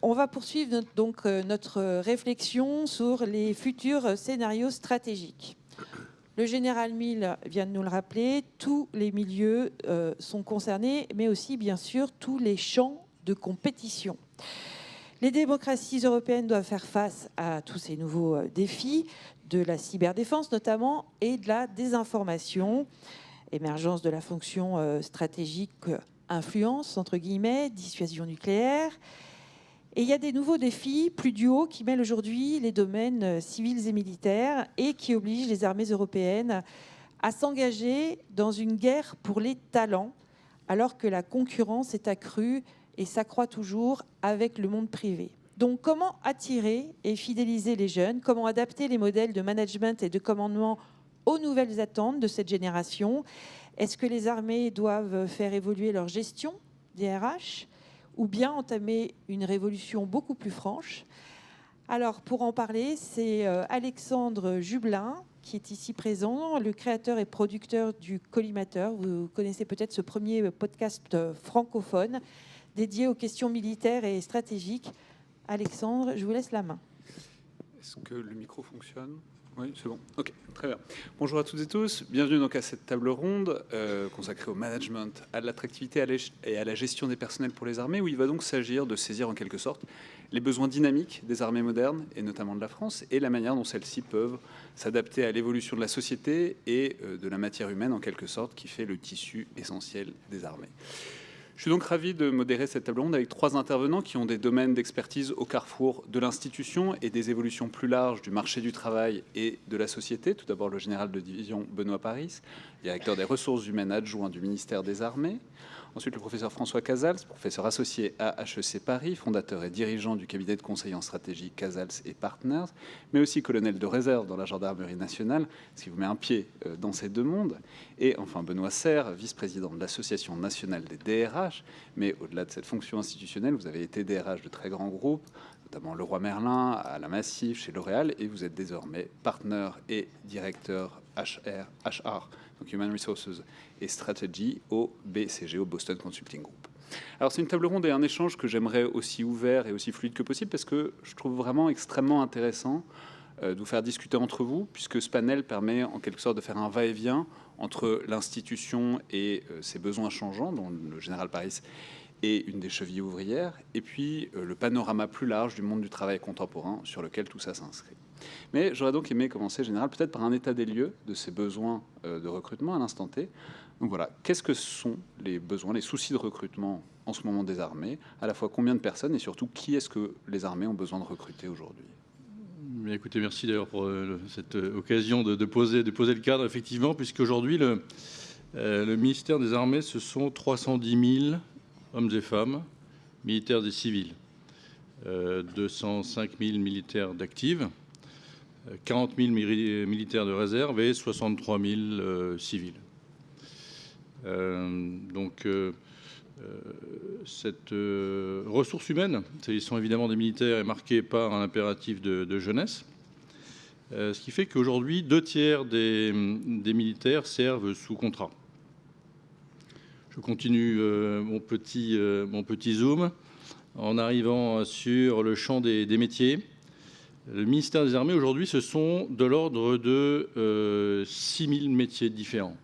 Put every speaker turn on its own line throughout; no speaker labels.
On va poursuivre notre réflexion sur les futurs scénarios stratégiques. Le général Mille vient de nous le rappeler, tous les milieux sont concernés, mais aussi, bien sûr, tous les champs de compétition. Les démocraties européennes doivent faire face à tous ces nouveaux défis, de la cyberdéfense notamment, et de la désinformation, émergence de la fonction stratégique influence, entre guillemets, dissuasion nucléaire. Et il y a des nouveaux défis plus du haut qui mêlent aujourd'hui les domaines civils et militaires et qui obligent les armées européennes à s'engager dans une guerre pour les talents, alors que la concurrence est accrue et s'accroît toujours avec le monde privé. Donc comment attirer et fidéliser les jeunes? Comment adapter les modèles de management et de commandement aux nouvelles attentes de cette génération? Est-ce que les armées doivent faire évoluer leur gestion des RH ou bien entamer une révolution beaucoup plus franche? Alors, pour en parler, c'est Alexandre Jublin qui est ici présent, le créateur et producteur du Collimateur. Vous connaissez peut-être ce premier podcast francophone dédié aux questions militaires et stratégiques. Alexandre, je vous laisse la main.
Est-ce que le micro fonctionne ? Oui, c'est bon. Ok, très bien. Bonjour à toutes et tous. Bienvenue donc à cette table ronde consacrée au management, à l'attractivité et à la gestion des personnels pour les armées, où il va donc s'agir de saisir en quelque sorte les besoins dynamiques des armées modernes, et notamment de la France, et la manière dont celles-ci peuvent s'adapter à l'évolution de la société et de la matière humaine, en quelque sorte, qui fait le tissu essentiel des armées. Je suis donc ravi de modérer cette table ronde avec 3 intervenants qui ont des domaines d'expertise au carrefour de l'institution et des évolutions plus larges du marché du travail et de la société. Tout d'abord, le général de division Benoît Paris, directeur des ressources humaines adjoint du ministère des Armées. Ensuite, le professeur François Casals, professeur associé à HEC Paris, fondateur et dirigeant du cabinet de conseil en stratégie Casals et Partners, mais aussi colonel de réserve dans la gendarmerie nationale, ce qui vous met un pied dans ces 2 mondes. Et enfin, Benoît Serre, vice-président de l'Association nationale des DRH, mais au-delà de cette fonction institutionnelle, vous avez été DRH de très grands groupes, notamment Leroy Merlin, à la Massif, chez L'Oréal, et vous êtes désormais partenaire et directeur HR, donc Human Resources et Strategy, au BCG, au Boston Consulting Group. Alors c'est une table ronde et un échange que j'aimerais aussi ouvert et aussi fluide que possible, parce que je trouve vraiment extrêmement intéressant de vous faire discuter entre vous, puisque ce panel permet en quelque sorte de faire un va-et-vient entre l'institution et ses besoins changeants, dont le général Paris est une des chevilles ouvrières, et puis le panorama plus large du monde du travail contemporain sur lequel tout ça s'inscrit. Mais j'aurais donc aimé commencer, général, peut-être par un état des lieux de ces besoins de recrutement à l'instant T. Donc voilà, qu'est-ce que sont les besoins, les soucis de recrutement en ce moment des armées? À la fois combien de personnes et surtout qui est-ce que les armées ont besoin de recruter aujourd'hui?
Mais écoutez, merci d'ailleurs pour cette occasion de poser le cadre, effectivement, puisqu'aujourd'hui, le ministère des Armées, ce sont 310 000 hommes et femmes, militaires et civils, 205 000 militaires d'actifs, 40 000 militaires de réserve et 63 000 civils. Cette ressource humaine, ils sont évidemment des militaires, est marquée par un impératif de jeunesse, ce qui fait qu'aujourd'hui, 2 tiers des militaires servent sous contrat. Je continue mon petit zoom en arrivant sur le champ des métiers. Le ministère des Armées, aujourd'hui, ce sont de l'ordre de 6 000 métiers différents,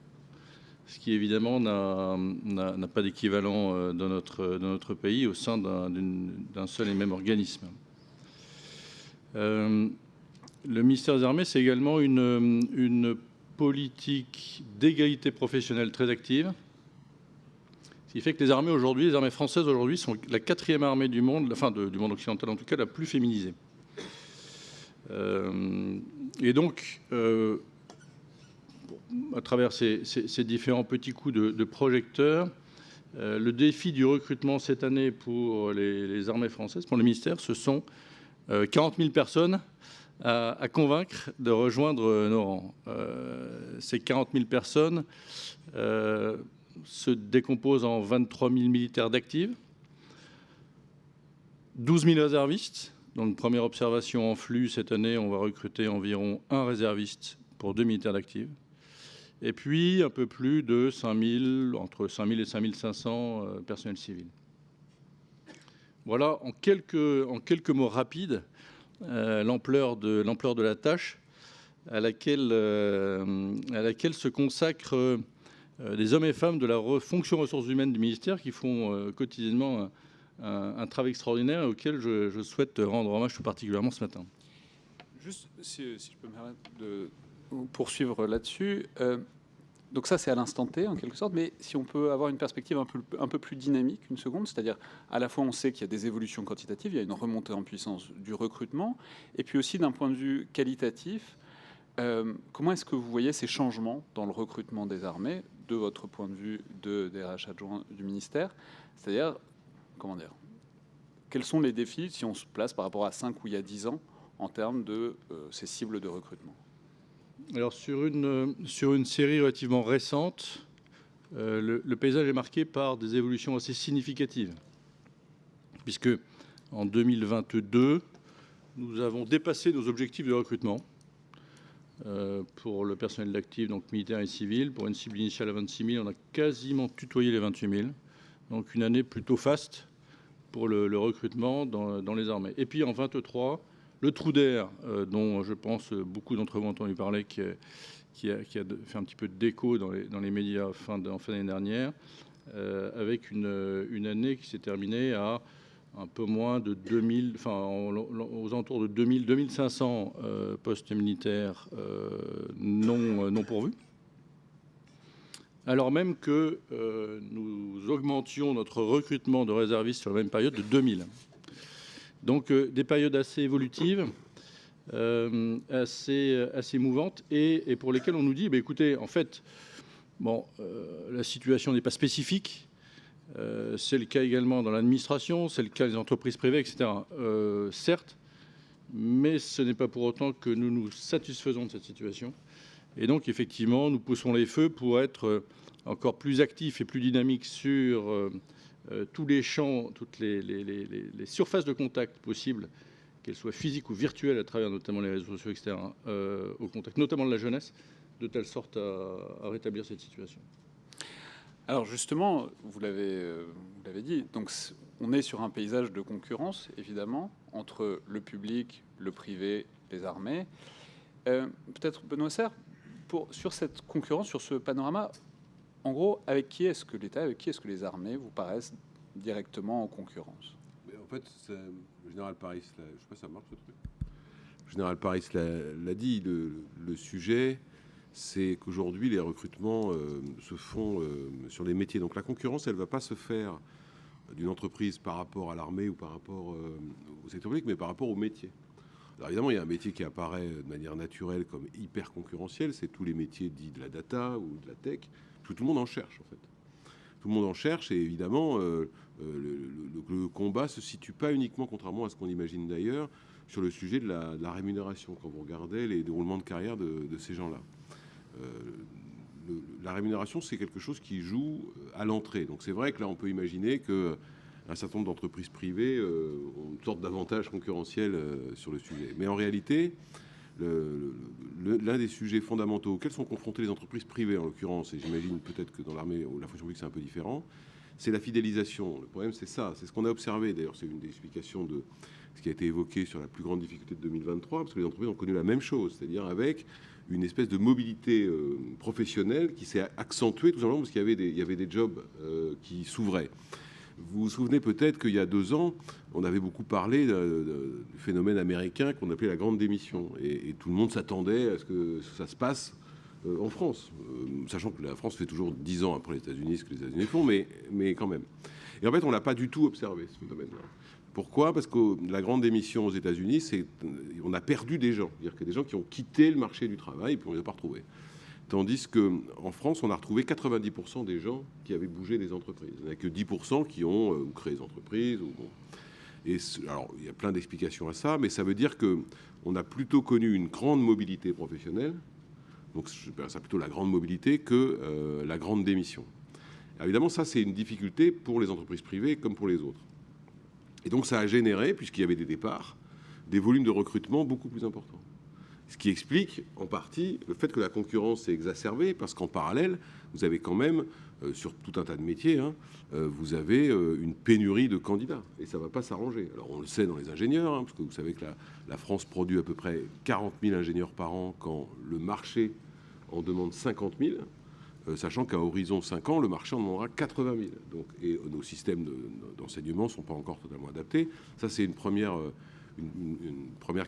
ce qui, évidemment, n'a pas d'équivalent dans notre pays au sein d'un seul et même organisme. Le ministère des Armées, c'est également une politique d'égalité professionnelle très active, ce qui fait que les armées aujourd'hui, les armées françaises aujourd'hui, sont la 4e armée du monde, enfin du monde occidental en tout cas, la plus féminisée. Et donc, à travers ces différents petits coups de projecteur, le défi du recrutement cette année pour les armées françaises, pour le ministère, ce sont 40 000 personnes à convaincre de rejoindre nos rangs. Ces 40 000 personnes se décomposent en 23 000 militaires d'actifs, 12 000 réservistes. Dans une première observation en flux, cette année, on va recruter environ 1 réserviste pour 2 militaires d'actifs. Et puis, un peu plus de 5 000, entre 5 000 et 5 500 personnels civils. Voilà, en quelques mots rapides, l'ampleur de la tâche à laquelle se consacrent des hommes et femmes de la fonction ressources humaines du ministère qui font quotidiennement un travail extraordinaire et auquel je souhaite rendre hommage tout particulièrement ce matin.
Juste, si je peux me permettre de poursuivre là-dessus. Donc ça, c'est à l'instant T, en quelque sorte, mais si on peut avoir une perspective un peu plus dynamique, une seconde, c'est-à-dire à la fois on sait qu'il y a des évolutions quantitatives, il y a une remontée en puissance du recrutement, et puis aussi d'un point de vue qualitatif, comment est-ce que vous voyez ces changements dans le recrutement des armées, de votre point de vue de DRH adjoint du ministère, c'est-à-dire, comment dire, quels sont les défis si on se place par rapport à 5 ou il y a 10 ans en termes de ces cibles de recrutement?
Alors sur une série relativement récente, le paysage est marqué par des évolutions assez significatives, puisque en 2022, nous avons dépassé nos objectifs de recrutement pour le personnel d'actif, donc militaire et civil. Pour une cible initiale à 26 000, on a quasiment tutoyé les 28 000. Donc une année plutôt faste pour le recrutement dans les armées. Et puis en 23, le trou d'air, dont je pense beaucoup d'entre vous ont entendu parler, qui a fait un petit peu d'écho dans les médias en fin d'année dernière, avec une année qui s'est terminée à un peu moins de 2000, enfin aux alentours de 2500 postes militaires non pourvus. Alors même que nous augmentions notre recrutement de réservistes sur la même période de 2000. Donc des périodes assez évolutives, assez mouvantes, et pour lesquelles on nous dit, écoutez, en fait, la situation n'est pas spécifique, c'est le cas également dans l'administration, c'est le cas des entreprises privées, etc. Certes, mais ce n'est pas pour autant que nous nous satisfaisons de cette situation. Et donc, effectivement, nous poussons les feux pour être encore plus actifs et plus dynamiques sur tous les champs, toutes les surfaces de contact possibles, qu'elles soient physiques ou virtuelles, à travers notamment les réseaux sociaux, etc., au contact notamment de la jeunesse, de telle sorte à rétablir cette situation.
Alors justement, vous l'avez dit, donc on est sur un paysage de concurrence, évidemment, entre le public, le privé, les armées. Peut-être Benoît Serre, sur cette concurrence, sur ce panorama, en gros, avec qui est-ce que l'État, avec qui est-ce que les armées vous paraissent directement en concurrence?
Mais en fait, le général Paris, je ne sais pas si ça marche ce truc. Le général Paris l'a dit, le sujet, c'est qu'aujourd'hui, les recrutements se font sur les métiers. Donc la concurrence, elle ne va pas se faire d'une entreprise par rapport à l'armée ou par rapport au secteur public, mais par rapport au métier. Alors évidemment, il y a un métier qui apparaît de manière naturelle comme hyper concurrentiel, c'est tous les métiers dits de la data ou de la tech. Tout le monde en cherche, en fait. Tout le monde en cherche, et évidemment, le combat ne se situe pas uniquement, contrairement à ce qu'on imagine d'ailleurs, sur le sujet de la rémunération, quand vous regardez les déroulements de carrière de ces gens-là. La rémunération, c'est quelque chose qui joue à l'entrée. Donc c'est vrai que là, on peut imaginer qu'un certain nombre d'entreprises privées ont une sorte d'avantage concurrentiel sur le sujet. Mais en réalité, l'un des sujets fondamentaux auxquels sont confrontées les entreprises privées, en l'occurrence, et j'imagine peut-être que dans l'armée ou la fonction publique, c'est un peu différent, c'est la fidélisation. Le problème, c'est ça. C'est ce qu'on a observé. D'ailleurs, c'est une des explications de ce qui a été évoqué sur la plus grande difficulté de 2023, parce que les entreprises ont connu la même chose, c'est-à-dire avec une espèce de mobilité professionnelle qui s'est accentuée tout simplement parce qu'il y avait des jobs qui s'ouvraient. Vous vous souvenez peut-être qu'il y a 2 ans, on avait beaucoup parlé du phénomène américain qu'on appelait la grande démission. Et tout le monde s'attendait à ce que ça se passe en France, sachant que la France fait toujours 10 ans après les États-Unis ce que les États-Unis font, mais quand même. Et en fait, on n'a pas du tout observé ce phénomène-là. Pourquoi? Parce que la grande démission aux États-Unis, on a perdu des gens. C'est-à-dire que des gens qui ont quitté le marché du travail et puis on ne les a pas retrouvés. Tandis qu'en France, on a retrouvé 90% des gens qui avaient bougé des entreprises. Il n'y en a que 10% qui ont créé des entreprises. Alors, il y a plein d'explications à ça, mais ça veut dire qu'on a plutôt connu une grande mobilité professionnelle, donc ça plutôt la grande mobilité que la grande démission. Alors, évidemment, ça, c'est une difficulté pour les entreprises privées comme pour les autres. Et donc, ça a généré, puisqu'il y avait des départs, des volumes de recrutement beaucoup plus importants. Ce qui explique en partie le fait que la concurrence s'est exacerbée, parce qu'en parallèle, vous avez quand même sur tout un tas de métiers, hein, vous avez une pénurie de candidats et ça ne va pas s'arranger. Alors on le sait dans les ingénieurs, hein, parce que vous savez que la France produit à peu près 40 000 ingénieurs par an quand le marché en demande 50 000, sachant qu'à horizon 5 ans, le marché en demandera 80 000. Donc, et nos systèmes d'enseignement ne sont pas encore totalement adaptés. Ça, c'est une première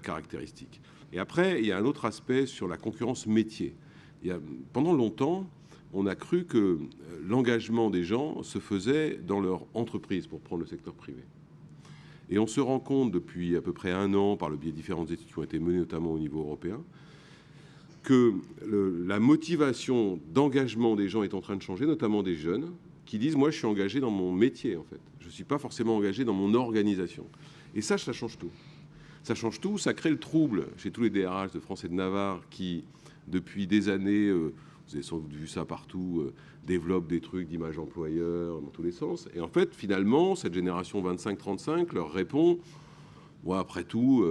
caractéristique. Et après, il y a un autre aspect sur la concurrence métier. Pendant longtemps, on a cru que l'engagement des gens se faisait dans leur entreprise, pour prendre le secteur privé. Et on se rend compte depuis à peu près 1 an, par le biais de différentes études qui ont été menées notamment au niveau européen, que la motivation d'engagement des gens est en train de changer, notamment des jeunes, qui disent « moi, je suis engagé dans mon métier, en fait. Je ne suis pas forcément engagé dans mon organisation. » Et ça change tout. Ça change tout, ça crée le trouble chez tous les DRH de France et de Navarre qui, depuis des années, vous avez sans doute vu ça partout, développent des trucs d'image employeur dans tous les sens. Et en fait, finalement, cette génération 25-35 leur répond « moi, après tout,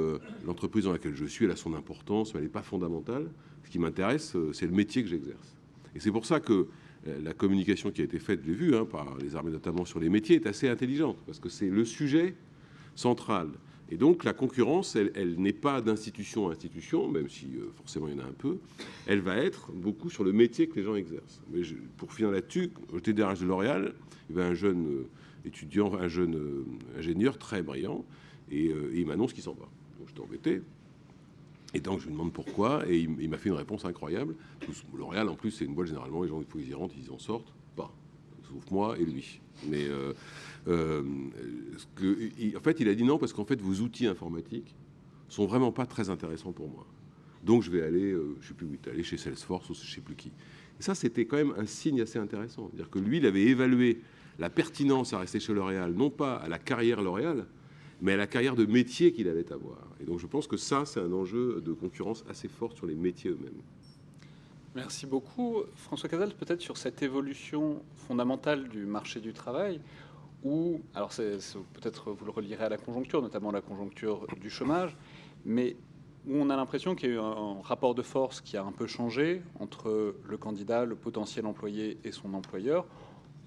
l'entreprise dans laquelle je suis, elle a son importance, mais elle n'est pas fondamentale. Ce qui m'intéresse, c'est le métier que j'exerce. » Et c'est pour ça que la communication qui a été faite, je l'ai vu, hein, par les armées notamment sur les métiers, est assez intelligente, parce que c'est le sujet central. Et donc la concurrence, elle n'est pas d'institution à institution, même si forcément il y en a un peu, elle va être beaucoup sur le métier que les gens exercent. Mais pour finir là-dessus, au TDRH de L'Oréal, il y avait un jeune étudiant, un jeune ingénieur très brillant, et il m'annonce qu'il s'en va. Donc j'étais embêté. Et donc je lui demande pourquoi, et il m'a fait une réponse incroyable. L'Oréal, en plus, c'est une boîte, généralement, les gens, il faut qu'ils y rentrent, ils en sortent pas, sauf moi et lui. Mais en fait, il a dit non, parce qu'en fait, vos outils informatiques sont vraiment pas très intéressants pour moi. Donc je vais aller, je sais plus où il est allé, chez Salesforce ou je sais plus qui. Et ça, c'était quand même un signe assez intéressant. C'est-à-dire que lui, il avait évalué la pertinence à rester chez L'Oréal, non pas à la carrière L'Oréal, mais à la carrière de métier qu'il allait avoir. Et donc je pense que ça, c'est un enjeu de concurrence assez fort sur les métiers eux-mêmes.
Merci beaucoup. François Casals, peut-être sur cette évolution fondamentale du marché du travail, où, alors peut-être vous le relierez à la conjoncture, notamment la conjoncture du chômage, mais où on a l'impression qu'il y a eu un rapport de force qui a un peu changé entre le candidat, le potentiel employé et son employeur,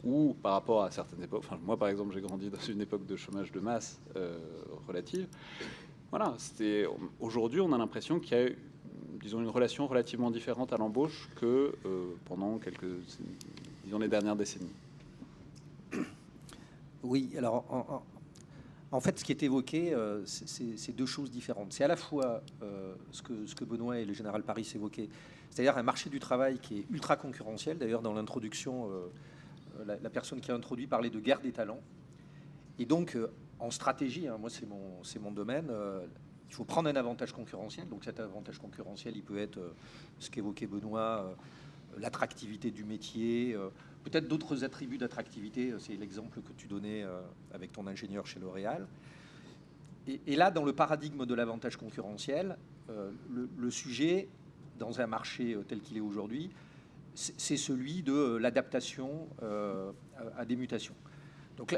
ou par rapport à certaines époques, enfin moi par exemple j'ai grandi dans une époque de chômage de masse relative, voilà, aujourd'hui on a l'impression qu'il y a, disons, une relation relativement différente à l'embauche que pendant disons, les dernières décennies.
Oui, alors en fait, ce qui est évoqué, c'est 2 choses différentes. C'est à la fois ce que Benoît et le général Paris évoquaient, c'est-à-dire un marché du travail qui est ultra concurrentiel. D'ailleurs, dans l'introduction, la personne qui a introduit parlait de guerre des talents. Et donc, en stratégie, hein, moi c'est mon domaine, il faut prendre un avantage concurrentiel. Donc cet avantage concurrentiel, il peut être ce qu'évoquait Benoît, l'attractivité du métier, peut-être d'autres attributs d'attractivité. C'est l'exemple que tu donnais avec ton ingénieur chez L'Oréal. Et là, dans le paradigme de l'avantage concurrentiel, le sujet, dans un marché tel qu'il est aujourd'hui, c'est celui de l'adaptation à des mutations. Donc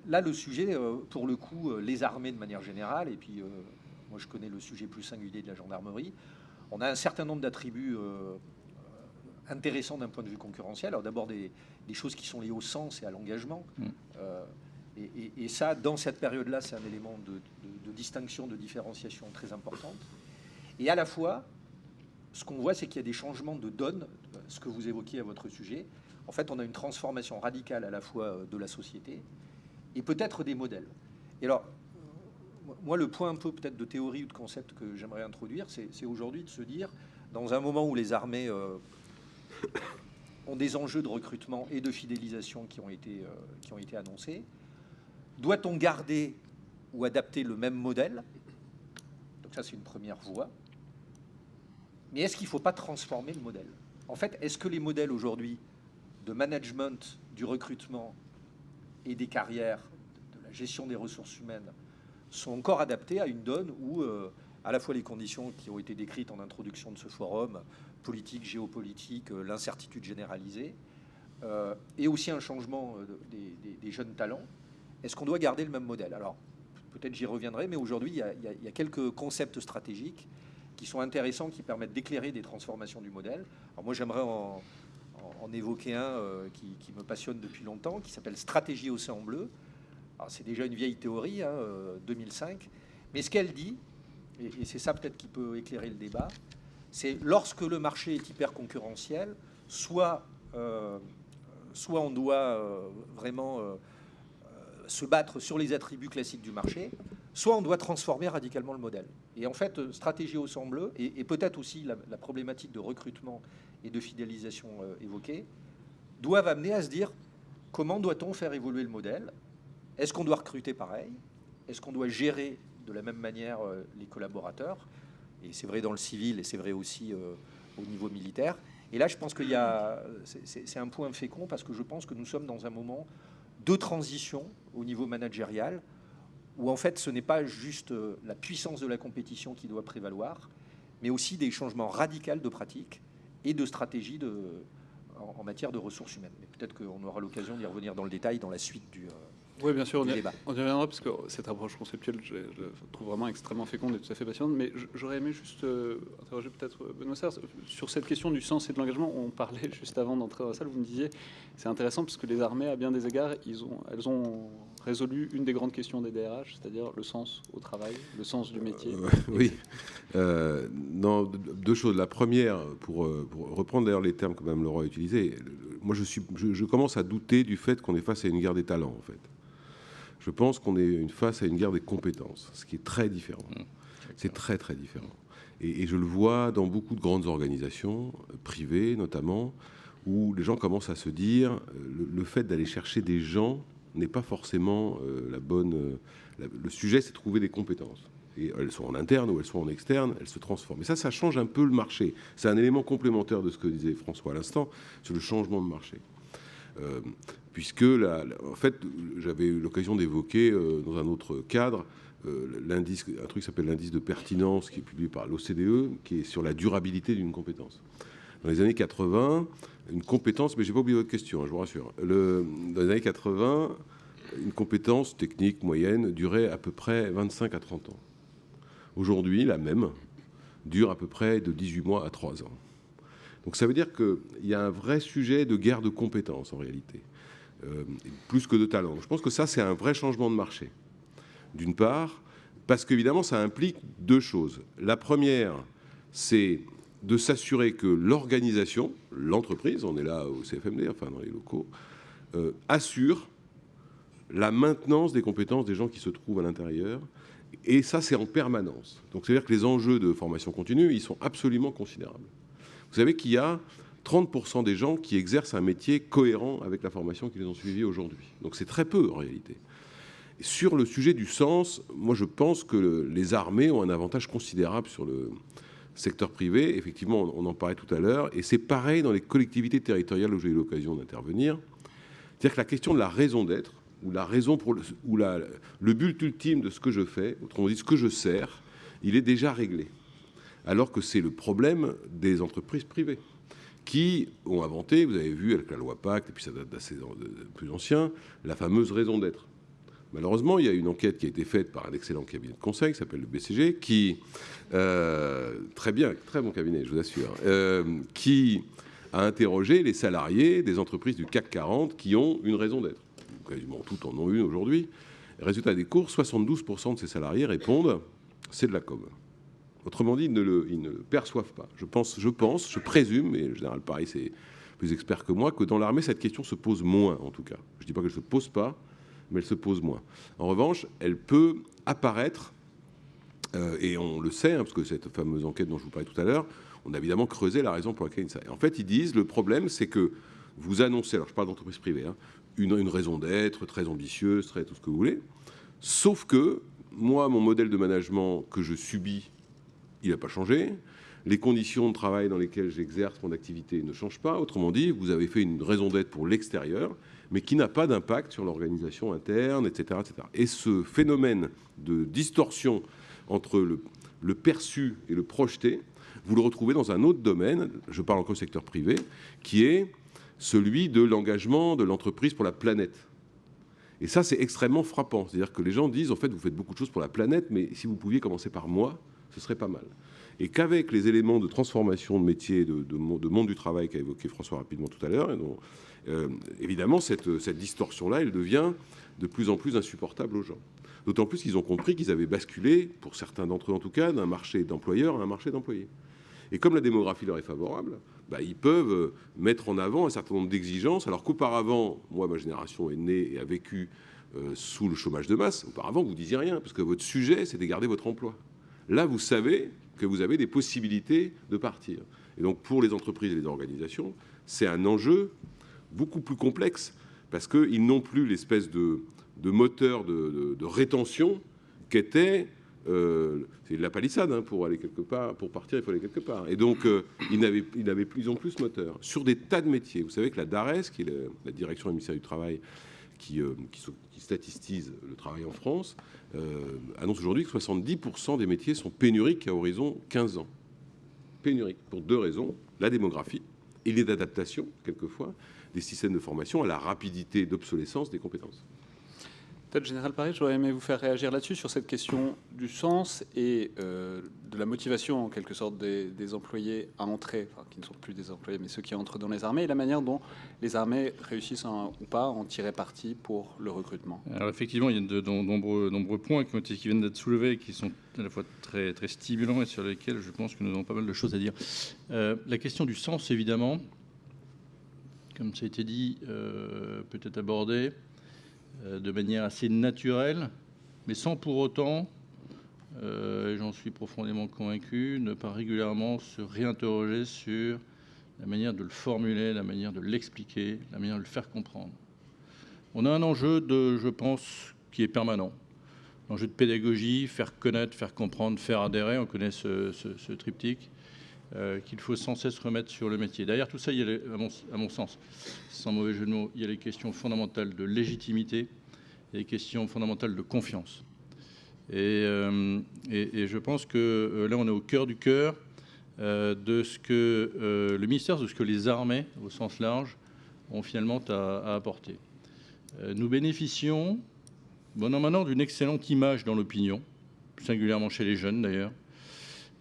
là, le sujet, pour le coup, les armées de manière générale, et puis moi je connais le sujet plus singulier de la gendarmerie, on a un certain nombre d'attributs intéressants d'un point de vue concurrentiel. Alors d'abord des choses qui sont liées au sens et à l'engagement. Et ça, dans cette période-là, c'est un élément de distinction, de différenciation très importante. Et à la fois, ce qu'on voit, c'est qu'il y a des changements de donne, ce que vous évoquiez à votre sujet. En fait, on a une transformation radicale à la fois de la société et peut-être des modèles. Et alors, moi, le point un peu peut-être de théorie ou de concept que j'aimerais introduire, c'est aujourd'hui de se dire, dans un moment où les armées ont des enjeux de recrutement et de fidélisation qui ont été annoncés, doit-on garder ou adapter le même modèle? Donc ça, c'est une première voie. Mais est-ce qu'il ne faut pas transformer le modèle? En fait, est-ce que les modèles aujourd'hui de management, du recrutement et des carrières, de la gestion des ressources humaines, sont encore adaptés à une donne où à la fois les conditions qui ont été décrites en introduction de ce forum, politique, géopolitique, l'incertitude généralisée, et aussi un changement des jeunes talents, est-ce qu'on doit garder le même modèle? Alors, peut-être j'y reviendrai, mais aujourd'hui, il y a quelques concepts stratégiques qui sont intéressants, qui permettent d'éclairer des transformations du modèle. Alors moi, j'aimerais en évoquer un qui me passionne depuis longtemps, qui s'appelle Stratégie Océan Bleu. Alors, c'est déjà une vieille théorie, 2005, mais ce qu'elle dit, et c'est ça peut-être qui peut éclairer le débat, c'est lorsque le marché est hyper concurrentiel, soit on doit vraiment se battre sur les attributs classiques du marché, soit on doit transformer radicalement le modèle. Et en fait, Stratégie au sang bleu, et peut-être aussi la problématique de recrutement et de fidélisation évoquée, doivent amener à se dire comment doit-on faire évoluer le modèle? Est-ce qu'on doit recruter pareil? Est-ce qu'on doit gérer de la même manière les collaborateurs? Et c'est vrai dans le civil et c'est vrai aussi au niveau militaire. Et là, je pense qu'il y a, c'est un point fécond parce que je pense que nous sommes dans un moment de transition au niveau managérial où en fait ce n'est pas juste la puissance de la compétition qui doit prévaloir, mais aussi des changements radicaux de pratiques et de stratégie en matière de ressources humaines. Mais peut-être qu'on aura l'occasion d'y revenir dans le détail dans la suite du
Oui, bien sûr,
débat.
On y reviendra parce que cette approche conceptuelle, je la trouve vraiment extrêmement féconde et tout à fait passionnante. Mais j'aurais aimé juste interroger peut-être Benoît Serres sur cette question du sens et de l'engagement. On parlait juste avant d'entrer dans la salle, vous me disiez, c'est intéressant parce que les armées, à bien des égards, elles ont résolu une des grandes questions des DRH, c'est-à-dire le sens au travail, le sens du métier.
Oui. Non, deux choses. La première, pour reprendre d'ailleurs les termes que Mme Leroy a utilisés, moi je commence à douter du fait qu'on est face à une guerre des talents, en fait. Je pense qu'on est face à une guerre des compétences, ce qui est très différent. C'est très, très différent. Et je le vois dans beaucoup de grandes organisations, privées notamment, où les gens commencent à se dire le fait d'aller chercher des gens n'est pas forcément la bonne... le sujet, c'est de trouver des compétences. Et elles sont en interne ou elles sont en externe, elles se transforment. Et ça change un peu le marché. C'est un élément complémentaire de ce que disait François à l'instant sur le changement de marché. Puisque, en fait, j'avais eu l'occasion d'évoquer dans un autre cadre l'indice, un truc qui s'appelle l'indice de pertinence, qui est publié par l'OCDE, qui est sur la durabilité d'une compétence. Dans les années 80, une compétence, mais je n'ai pas oublié votre question, hein, je vous rassure. Dans les années 80, une compétence technique moyenne durait à peu près 25 à 30 ans. Aujourd'hui, la même dure à peu près de 18 mois à 3 ans. Donc ça veut dire qu'il y a un vrai sujet de guerre de compétences en réalité, plus que de talent. Je pense que ça, c'est un vrai changement de marché. D'une part, parce qu'évidemment, ça implique deux choses. La première, c'est de s'assurer que l'organisation, l'entreprise, on est là au CFMD, enfin dans les locaux, assure la maintenance des compétences des gens qui se trouvent à l'intérieur. Et ça, c'est en permanence. Donc, c'est-à-dire que les enjeux de formation continue, ils sont absolument considérables. Vous savez qu'il y a 30% des gens qui exercent un métier cohérent avec la formation qu'ils ont suivie aujourd'hui. Donc, c'est très peu, en réalité. Et sur le sujet du sens, moi, je pense que les armées ont un avantage considérable sur le secteur privé. Effectivement, on en parlait tout à l'heure. Et c'est pareil dans les collectivités territoriales où j'ai eu l'occasion d'intervenir. C'est-à-dire que la question de la raison d'être, ou la raison pour le but ultime de ce que je fais, autrement dit ce que je sers, il est déjà réglé. Alors que c'est le problème des entreprises privées qui ont inventé, vous avez vu avec la loi Pacte, et puis ça date d'assez plus ancien, la fameuse raison d'être. Malheureusement, il y a une enquête qui a été faite par un excellent cabinet de conseil qui s'appelle le BCG, qui, très bien, très bon cabinet, je vous assure, qui a interrogé les salariés des entreprises du CAC 40 qui ont une raison d'être. Quasiment toutes en ont une aujourd'hui. Résultat des cours, 72% de ces salariés répondent « c'est de la com ». Autrement dit, ils ne le perçoivent pas. Je présume, et le général Paris c'est plus expert que moi, que dans l'armée, cette question se pose moins, en tout cas. Je ne dis pas qu'elle ne se pose pas, mais elle se pose moins. En revanche, elle peut apparaître, et on le sait, hein, parce que cette fameuse enquête dont je vous parlais tout à l'heure, on a évidemment creusé la raison pour laquelle ça. En fait, ils disent, le problème, c'est que vous annoncez, alors je parle d'entreprise privée, hein, une raison d'être très ambitieuse, très tout ce que vous voulez, sauf que moi, mon modèle de management que je subis, il n'a pas changé. Les conditions de travail dans lesquelles j'exerce mon activité ne changent pas. Autrement dit, vous avez fait une raison d'être pour l'extérieur, mais qui n'a pas d'impact sur l'organisation interne, etc., etc. Et ce phénomène de distorsion entre le perçu et le projeté, vous le retrouvez dans un autre domaine, je parle encore du secteur privé, qui est celui de l'engagement de l'entreprise pour la planète. Et ça, c'est extrêmement frappant. C'est-à-dire que les gens disent, en fait, vous faites beaucoup de choses pour la planète, mais si vous pouviez commencer par moi, ce serait pas mal. Et qu'avec les éléments de transformation de métier, de monde du travail qu'a évoqué François rapidement tout à l'heure, évidemment, cette distorsion-là, elle devient de plus en plus insupportable aux gens. D'autant plus qu'ils ont compris qu'ils avaient basculé, pour certains d'entre eux en tout cas, d'un marché d'employeurs à un marché d'employés. Et comme la démographie leur est favorable, ils peuvent mettre en avant un certain nombre d'exigences, alors qu'auparavant, moi, ma génération est née et a vécu sous le chômage de masse. Auparavant, vous ne disiez rien, parce que votre sujet, c'était garder votre emploi. Là, vous savez que vous avez des possibilités de partir. Et donc, pour les entreprises et les organisations, c'est un enjeu beaucoup plus complexe, parce qu'ils n'ont plus l'espèce de moteur de rétention qu'était... c'est de la palissade, hein, pour aller quelque part, pour partir, il faut aller quelque part. Et donc, ils n'avaient plus en plus moteur. Sur des tas de métiers, vous savez que la DARES, qui est la direction du ministère du Travail, qui statistise le travail en France, annonce aujourd'hui que 70% des métiers sont pénuriques à horizon 15 ans. Pénuriques, pour deux raisons, la démographie et les adaptations, quelquefois, des systèmes de formation à la rapidité d'obsolescence des compétences.
Peut-être, Général Paris, j'aurais aimé vous faire réagir là-dessus, sur cette question du sens et de la motivation, en quelque sorte, des employés à entrer, enfin, qui ne sont plus des employés, mais ceux qui entrent dans les armées, et la manière dont les armées réussissent ou pas à en tirer parti pour le recrutement.
Alors effectivement, il y a de nombreux points qui viennent d'être soulevés, qui sont à la fois très, très stimulants et sur lesquels je pense que nous avons pas mal de choses à dire. La question du sens, évidemment, comme ça a été dit, peut être abordée de manière assez naturelle, mais sans pour autant, j'en suis profondément convaincu, ne pas régulièrement se réinterroger sur la manière de le formuler, la manière de l'expliquer, la manière de le faire comprendre. On a un enjeu je pense, qui est permanent. L'enjeu de pédagogie, faire connaître, faire comprendre, faire adhérer, on connaît ce triptyque, qu'il faut sans cesse remettre sur le métier. Derrière tout ça, il y a, à mon sens, sans mauvais jeu de mots, il y a les questions fondamentales de légitimité et les questions fondamentales de confiance. Et je pense que là, on est au cœur du cœur de ce que le ministère, de ce que les armées, au sens large, ont finalement à apporter. Nous bénéficions, bon an, mal an, d'une excellente image dans l'opinion, singulièrement chez les jeunes d'ailleurs.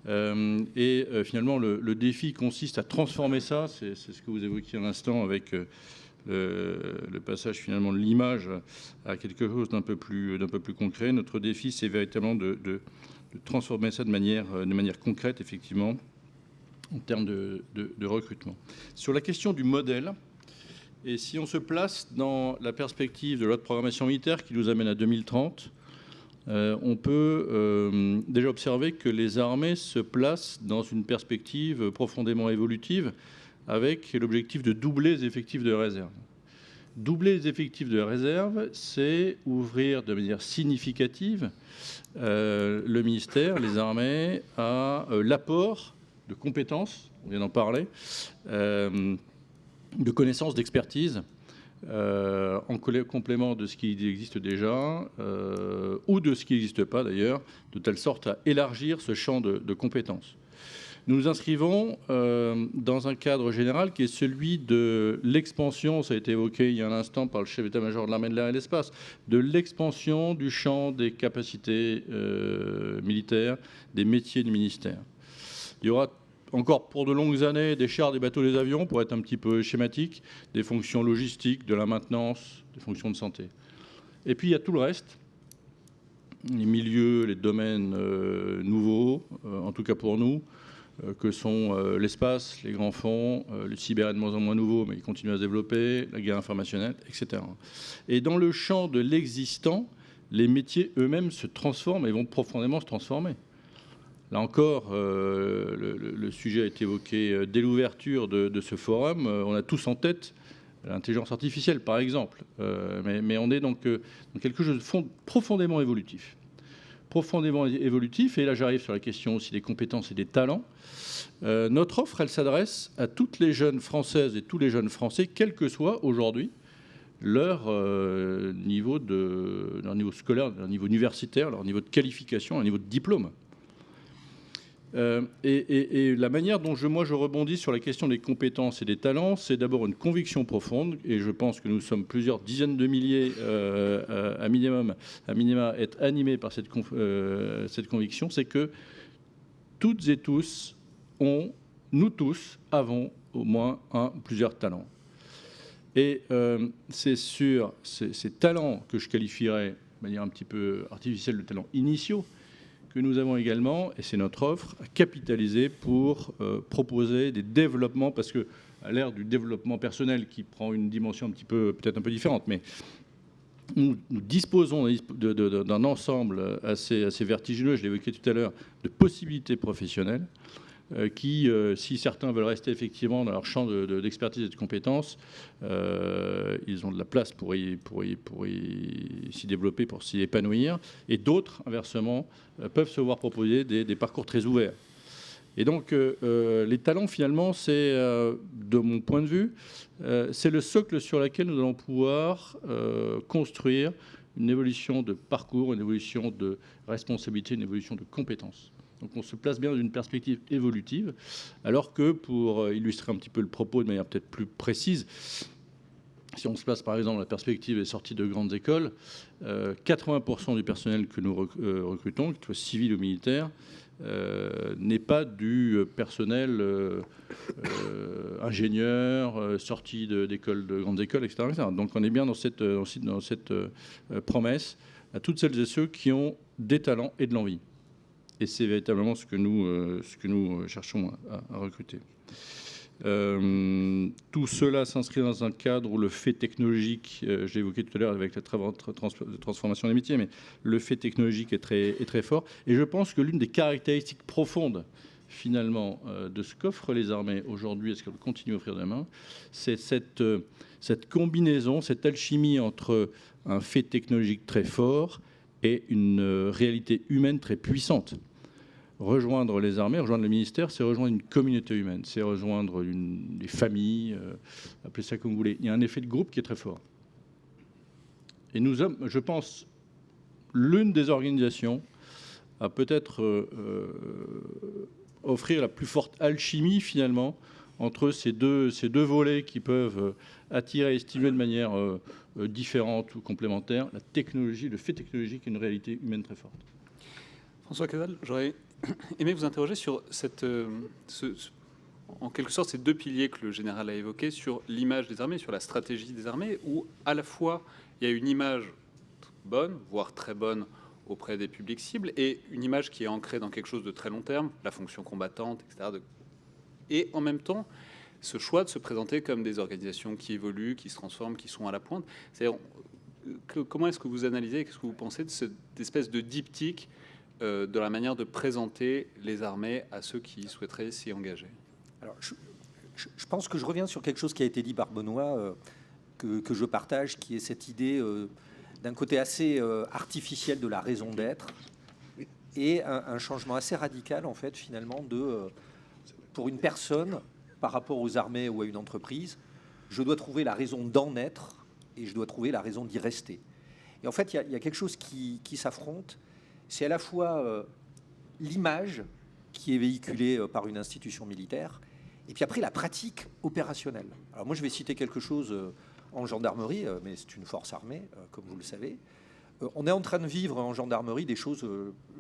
Finalement, le défi consiste à transformer ça, c'est ce que vous évoquiez à l'instant avec le passage finalement de l'image à quelque chose d'un peu plus concret. Notre défi, c'est véritablement de transformer ça de manière concrète, effectivement, en termes de recrutement. Sur la question du modèle, et si on se place dans la perspective de loi de programmation militaire qui nous amène à 2030, on peut déjà observer que les armées se placent dans une perspective profondément évolutive avec l'objectif de doubler les effectifs de réserve. Doubler les effectifs de réserve, c'est ouvrir de manière significative le ministère, les armées, à l'apport de compétences, on vient d'en parler, de connaissances, d'expertise, en complément de ce qui existe déjà, ou de ce qui n'existe pas d'ailleurs, de telle sorte à élargir ce champ de compétences. Nous nous inscrivons dans un cadre général qui est celui de l'expansion, ça a été évoqué il y a un instant par le chef d'état-major de l'armée de l'air et de l'espace, de l'expansion du champ des capacités militaires, des métiers du ministère. Il y aura encore pour de longues années des chars, des bateaux, des avions, pour être un petit peu schématique, des fonctions logistiques, de la maintenance, des fonctions de santé. Et puis il y a tout le reste, les milieux, les domaines nouveaux, en tout cas pour nous, que sont l'espace, les grands fonds, le cyber est de moins en moins nouveau, mais il continue à se développer, la guerre informationnelle, etc. Et dans le champ de l'existant, les métiers eux-mêmes se transforment et vont profondément se transformer. Là encore, le sujet a été évoqué dès l'ouverture de ce forum. On a tous en tête l'intelligence artificielle, par exemple. Mais on est donc dans quelque chose de profondément évolutif. Profondément évolutif. Et là, j'arrive sur la question aussi des compétences et des talents. Notre offre, elle s'adresse à toutes les jeunes Françaises et tous les jeunes Français, quel que soit aujourd'hui leur niveau scolaire, leur niveau universitaire, leur niveau de qualification, leur niveau de diplôme. Et la manière dont je rebondis sur la question des compétences et des talents, c'est d'abord une conviction profonde, et je pense que nous sommes plusieurs dizaines de milliers à minima être animés par cette conviction, c'est que toutes et tous nous tous avons au moins un ou plusieurs talents. Et c'est sur ces talents que je qualifierais de manière un petit peu artificielle de talents initiaux que nous avons également, et c'est notre offre, à capitaliser pour proposer des développements, parce que à l'ère du développement personnel qui prend une dimension peut-être un peu différente, mais nous disposons d'un ensemble assez vertigineux, je l'évoquais tout à l'heure, de possibilités professionnelles qui, si certains veulent rester effectivement dans leur champ d'expertise et de compétences, ils ont de la place pour s'y développer, pour s'y épanouir, et d'autres, inversement, peuvent se voir proposer des parcours très ouverts. Et donc, les talents, finalement, c'est, de mon point de vue, c'est le socle sur lequel nous allons pouvoir construire une évolution de parcours, une évolution de responsabilité, une évolution de compétences. Donc on se place bien dans une perspective évolutive, alors que, pour illustrer un petit peu le propos de manière peut-être plus précise, si on se place par exemple dans la perspective des sorties de grandes écoles, 80% du personnel que nous recrutons, qu'il soit civil ou militaire, n'est pas du personnel ingénieur, sorti d'écoles, de grandes écoles, etc., etc. Donc on est bien dans cette promesse à toutes celles et ceux qui ont des talents et de l'envie. Et c'est véritablement ce que nous cherchons à recruter. Tout cela s'inscrit dans un cadre où le fait technologique, j'ai évoqué tout à l'heure avec la transformation des métiers, mais le fait technologique est très fort. Et je pense que l'une des caractéristiques profondes, finalement, de ce qu'offrent les armées aujourd'hui et ce qu'elles continuent à offrir demain, c'est cette combinaison, cette alchimie entre un fait technologique très fort et une réalité humaine très puissante. Rejoindre les armées, rejoindre le ministère, c'est rejoindre une communauté humaine, c'est rejoindre des familles, appelez ça comme vous voulez. Il y a un effet de groupe qui est très fort. Et nous sommes, je pense, l'une des organisations à peut-être offrir la plus forte alchimie, finalement, entre ces deux volets qui peuvent attirer et stimuler de manière différente ou complémentaire la technologie, le fait technologique et une réalité humaine très forte.
François Casal, j'aurais aimé vous interroger sur en quelque sorte ces deux piliers que le général a évoqués sur l'image des armées, sur la stratégie des armées, où à la fois il y a une image bonne, voire très bonne auprès des publics cibles, et une image qui est ancrée dans quelque chose de très long terme, la fonction combattante, etc. Et en même temps, ce choix de se présenter comme des organisations qui évoluent, qui se transforment, qui sont à la pointe. C'est-à-dire, comment est-ce que vous analysez, qu'est-ce que vous pensez de cette espèce de diptyque de la manière de présenter les armées à ceux qui souhaiteraient s'y engager?
Alors, je pense que je reviens sur quelque chose qui a été dit par Benoît, que je partage, qui est cette idée d'un côté assez artificiel de la raison d'être et un changement assez radical, en fait, finalement, pour une personne, par rapport aux armées ou à une entreprise, je dois trouver la raison d'en être et je dois trouver la raison d'y rester. Et en fait, il y a quelque chose qui s'affronte. C'est à la fois l'image qui est véhiculée par une institution militaire, et puis après la pratique opérationnelle. Alors moi, je vais citer quelque chose en gendarmerie, mais c'est une force armée, comme vous le savez. On est en train de vivre en gendarmerie des choses,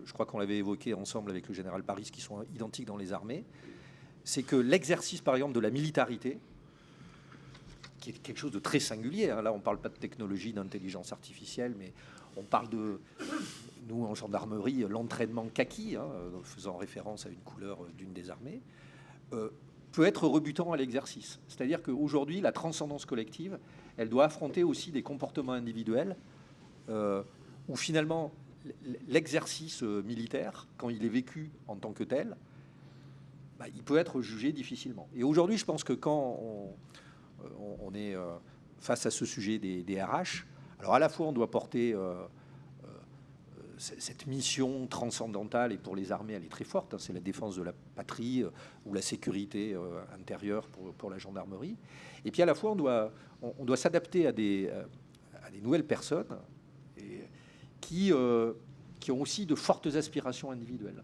je crois qu'on l'avait évoqué ensemble avec le général Paris, qui sont identiques dans les armées. C'est que l'exercice, par exemple, de la militarité, qui est quelque chose de très singulier, hein, là on ne parle pas de technologie, d'intelligence artificielle, mais on parle de, nous en gendarmerie, l'entraînement kaki, hein, faisant référence à une couleur d'une des armées, peut être rebutant à l'exercice. C'est-à-dire qu'aujourd'hui, la transcendance collective, elle doit affronter aussi des comportements individuels où finalement l'exercice militaire, quand il est vécu en tant que tel, il peut être jugé difficilement. Et aujourd'hui, je pense que quand on est face à ce sujet des RH, alors à la fois on doit porter cette mission transcendantale, et pour les armées elle est très forte, hein, c'est la défense de la patrie ou la sécurité intérieure pour la gendarmerie. Et puis à la fois on doit s'adapter à des nouvelles personnes qui ont aussi de fortes aspirations individuelles.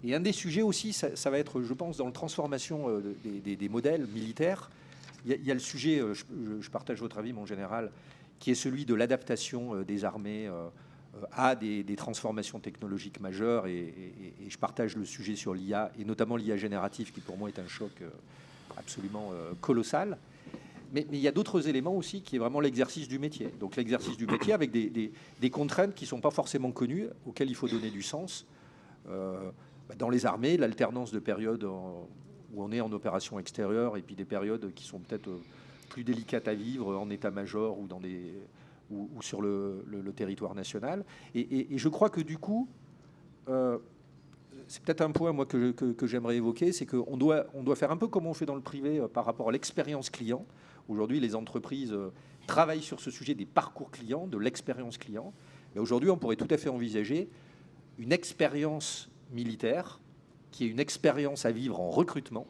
Et un des sujets aussi, ça va être, je pense, dans la transformation des modèles militaires. Il y a le sujet, je partage votre avis, mon général, qui est celui de l'adaptation des armées a des transformations technologiques majeures et je partage le sujet sur l'IA et notamment l'IA générative qui pour moi est un choc absolument colossal. Mais il y a d'autres éléments aussi qui est vraiment l'exercice du métier. Donc l'exercice du métier avec des contraintes qui ne sont pas forcément connues, auxquelles il faut donner du sens. Dans les armées, l'alternance de périodes où on est en opération extérieure et puis des périodes qui sont peut-être plus délicates à vivre en état-major ou sur le territoire national. Et je crois que du coup, c'est peut-être un point moi, que j'aimerais évoquer, c'est qu'on doit faire un peu comme on fait dans le privé par rapport à l'expérience client. Aujourd'hui, les entreprises travaillent sur ce sujet des parcours clients, de l'expérience client. Mais aujourd'hui, on pourrait tout à fait envisager une expérience militaire qui est une expérience à vivre en recrutement.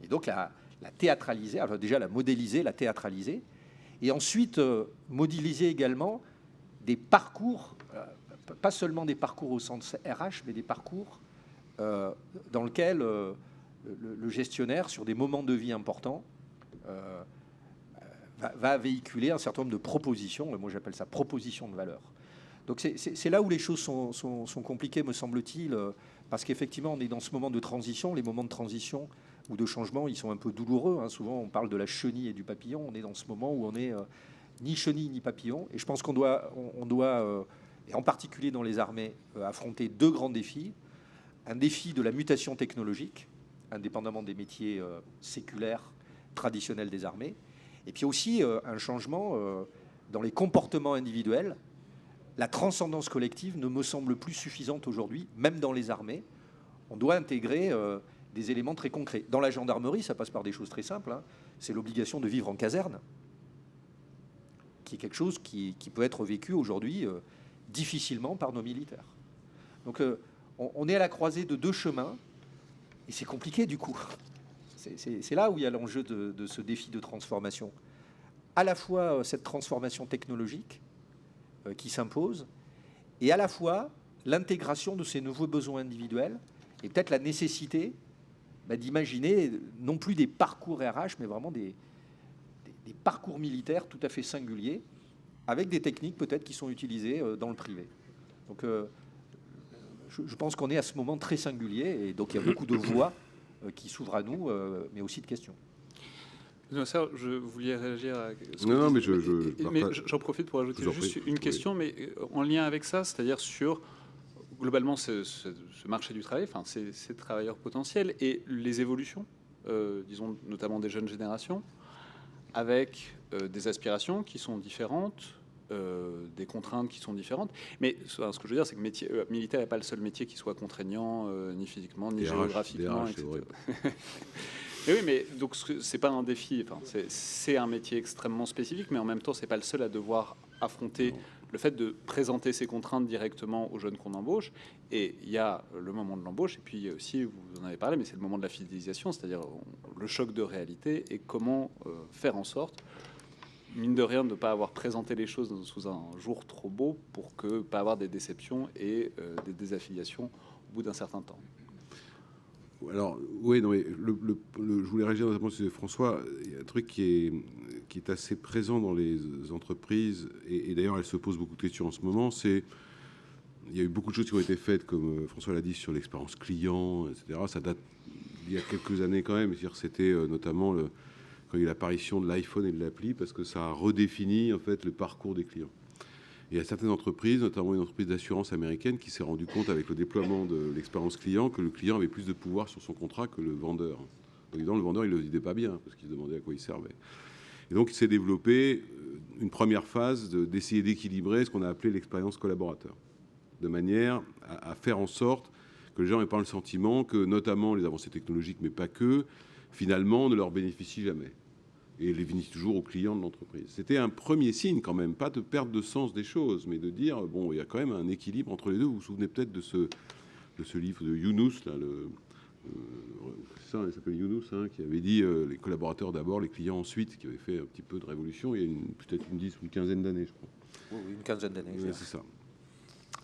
Et donc la théâtraliser, alors déjà la modéliser, la théâtraliser. Et ensuite, modéliser également des parcours, pas seulement des parcours au sens RH, mais des parcours dans lesquels le gestionnaire, sur des moments de vie importants, va véhiculer un certain nombre de propositions, et moi j'appelle ça propositions de valeur. Donc c'est là où les choses sont compliquées, me semble-t-il, parce qu'effectivement on est dans ce moment de transition. Les moments de transition ou de changement, ils sont un peu douloureux, hein. Souvent on parle de la chenille et du papillon. On est dans ce moment où on n'est ni chenille ni papillon, et je pense qu'on doit et en particulier dans les armées, affronter deux grands défis. Un défi de la mutation technologique, indépendamment des métiers séculaires, traditionnels des armées, et puis aussi un changement dans les comportements individuels. La transcendance collective ne me semble plus suffisante aujourd'hui, même dans les armées. On doit intégrer des éléments très concrets. Dans la gendarmerie, ça passe par des choses très simples, hein. C'est l'obligation de vivre en caserne, qui est quelque chose qui peut être vécu aujourd'hui difficilement par nos militaires. Donc on est à la croisée de deux chemins, et c'est compliqué du coup. C'est là où il y a l'enjeu de ce défi de transformation. À la fois cette transformation technologique qui s'impose, et à la fois l'intégration de ces nouveaux besoins individuels, et peut-être la nécessité d'imaginer non plus des parcours RH, mais vraiment des parcours militaires tout à fait singuliers, avec des techniques peut-être qui sont utilisées dans le privé. Donc je pense qu'on est à ce moment très singulier, et donc il y a beaucoup de voies qui s'ouvrent à nous, mais aussi de questions.
Je voulais réagir à ce que
Non, mais
j'en profite pour ajouter juste une question, mais en lien avec ça, c'est-à-dire sur globalement ce marché du travail, enfin ces travailleurs potentiels et les évolutions, disons notamment des jeunes générations, avec des aspirations qui sont différentes, des contraintes qui sont différentes. Mais ce que je veux dire, c'est que le métier militaire n'est pas le seul métier qui soit contraignant, ni physiquement, ni géographiquement, etc. Mais oui, mais donc c'est pas un défi. Enfin, c'est un métier extrêmement spécifique, mais en même temps, c'est pas le seul à devoir affronter le fait de présenter ces contraintes directement aux jeunes qu'on embauche. Et il y a le moment de l'embauche, et puis il y a aussi, vous en avez parlé, mais c'est le moment de la fidélisation, c'est-à-dire le choc de réalité et comment faire en sorte, mine de rien, de ne pas avoir présenté les choses sous un jour trop beau pour que pas avoir des déceptions et des désaffiliations au bout d'un certain temps.
Alors, oui, non, mais je voulais réagir notamment sur François. Il y a un truc qui est assez présent dans les entreprises, et d'ailleurs, elle se pose beaucoup de questions en ce moment. Il y a eu beaucoup de choses qui ont été faites, comme François l'a dit, sur l'expérience client, etc. Ça date d'il y a quelques années quand même. C'était notamment quand il y a eu l'apparition de l'iPhone et de l'appli, parce que ça a redéfini en fait le parcours des clients. Et il y a certaines entreprises, notamment une entreprise d'assurance américaine, qui s'est rendu compte avec le déploiement de l'expérience client que le client avait plus de pouvoir sur son contrat que le vendeur. Donc, évidemment, le vendeur, il ne le disait pas bien, parce qu'il se demandait à quoi il servait. Et donc, il s'est développé une première phase d'essayer d'équilibrer ce qu'on a appelé l'expérience collaborateur, de manière à faire en sorte que les gens n'aient pas le sentiment que, notamment les avancées technologiques, mais pas que, finalement, ne leur bénéficient jamais. Et les bénéficient toujours aux clients de l'entreprise. C'était un premier signe quand même, pas de perte de sens des choses, mais de dire, bon, il y a quand même un équilibre entre les deux. Vous vous souvenez peut-être de ce livre de Younous, là, ça, il s'appelle Younous, hein, qui avait dit les collaborateurs d'abord, les clients ensuite, qui avait fait un petit peu de révolution il y a peut-être une quinzaine d'années, je crois.
Oui, une quinzaine d'années.
Oui, c'est ça.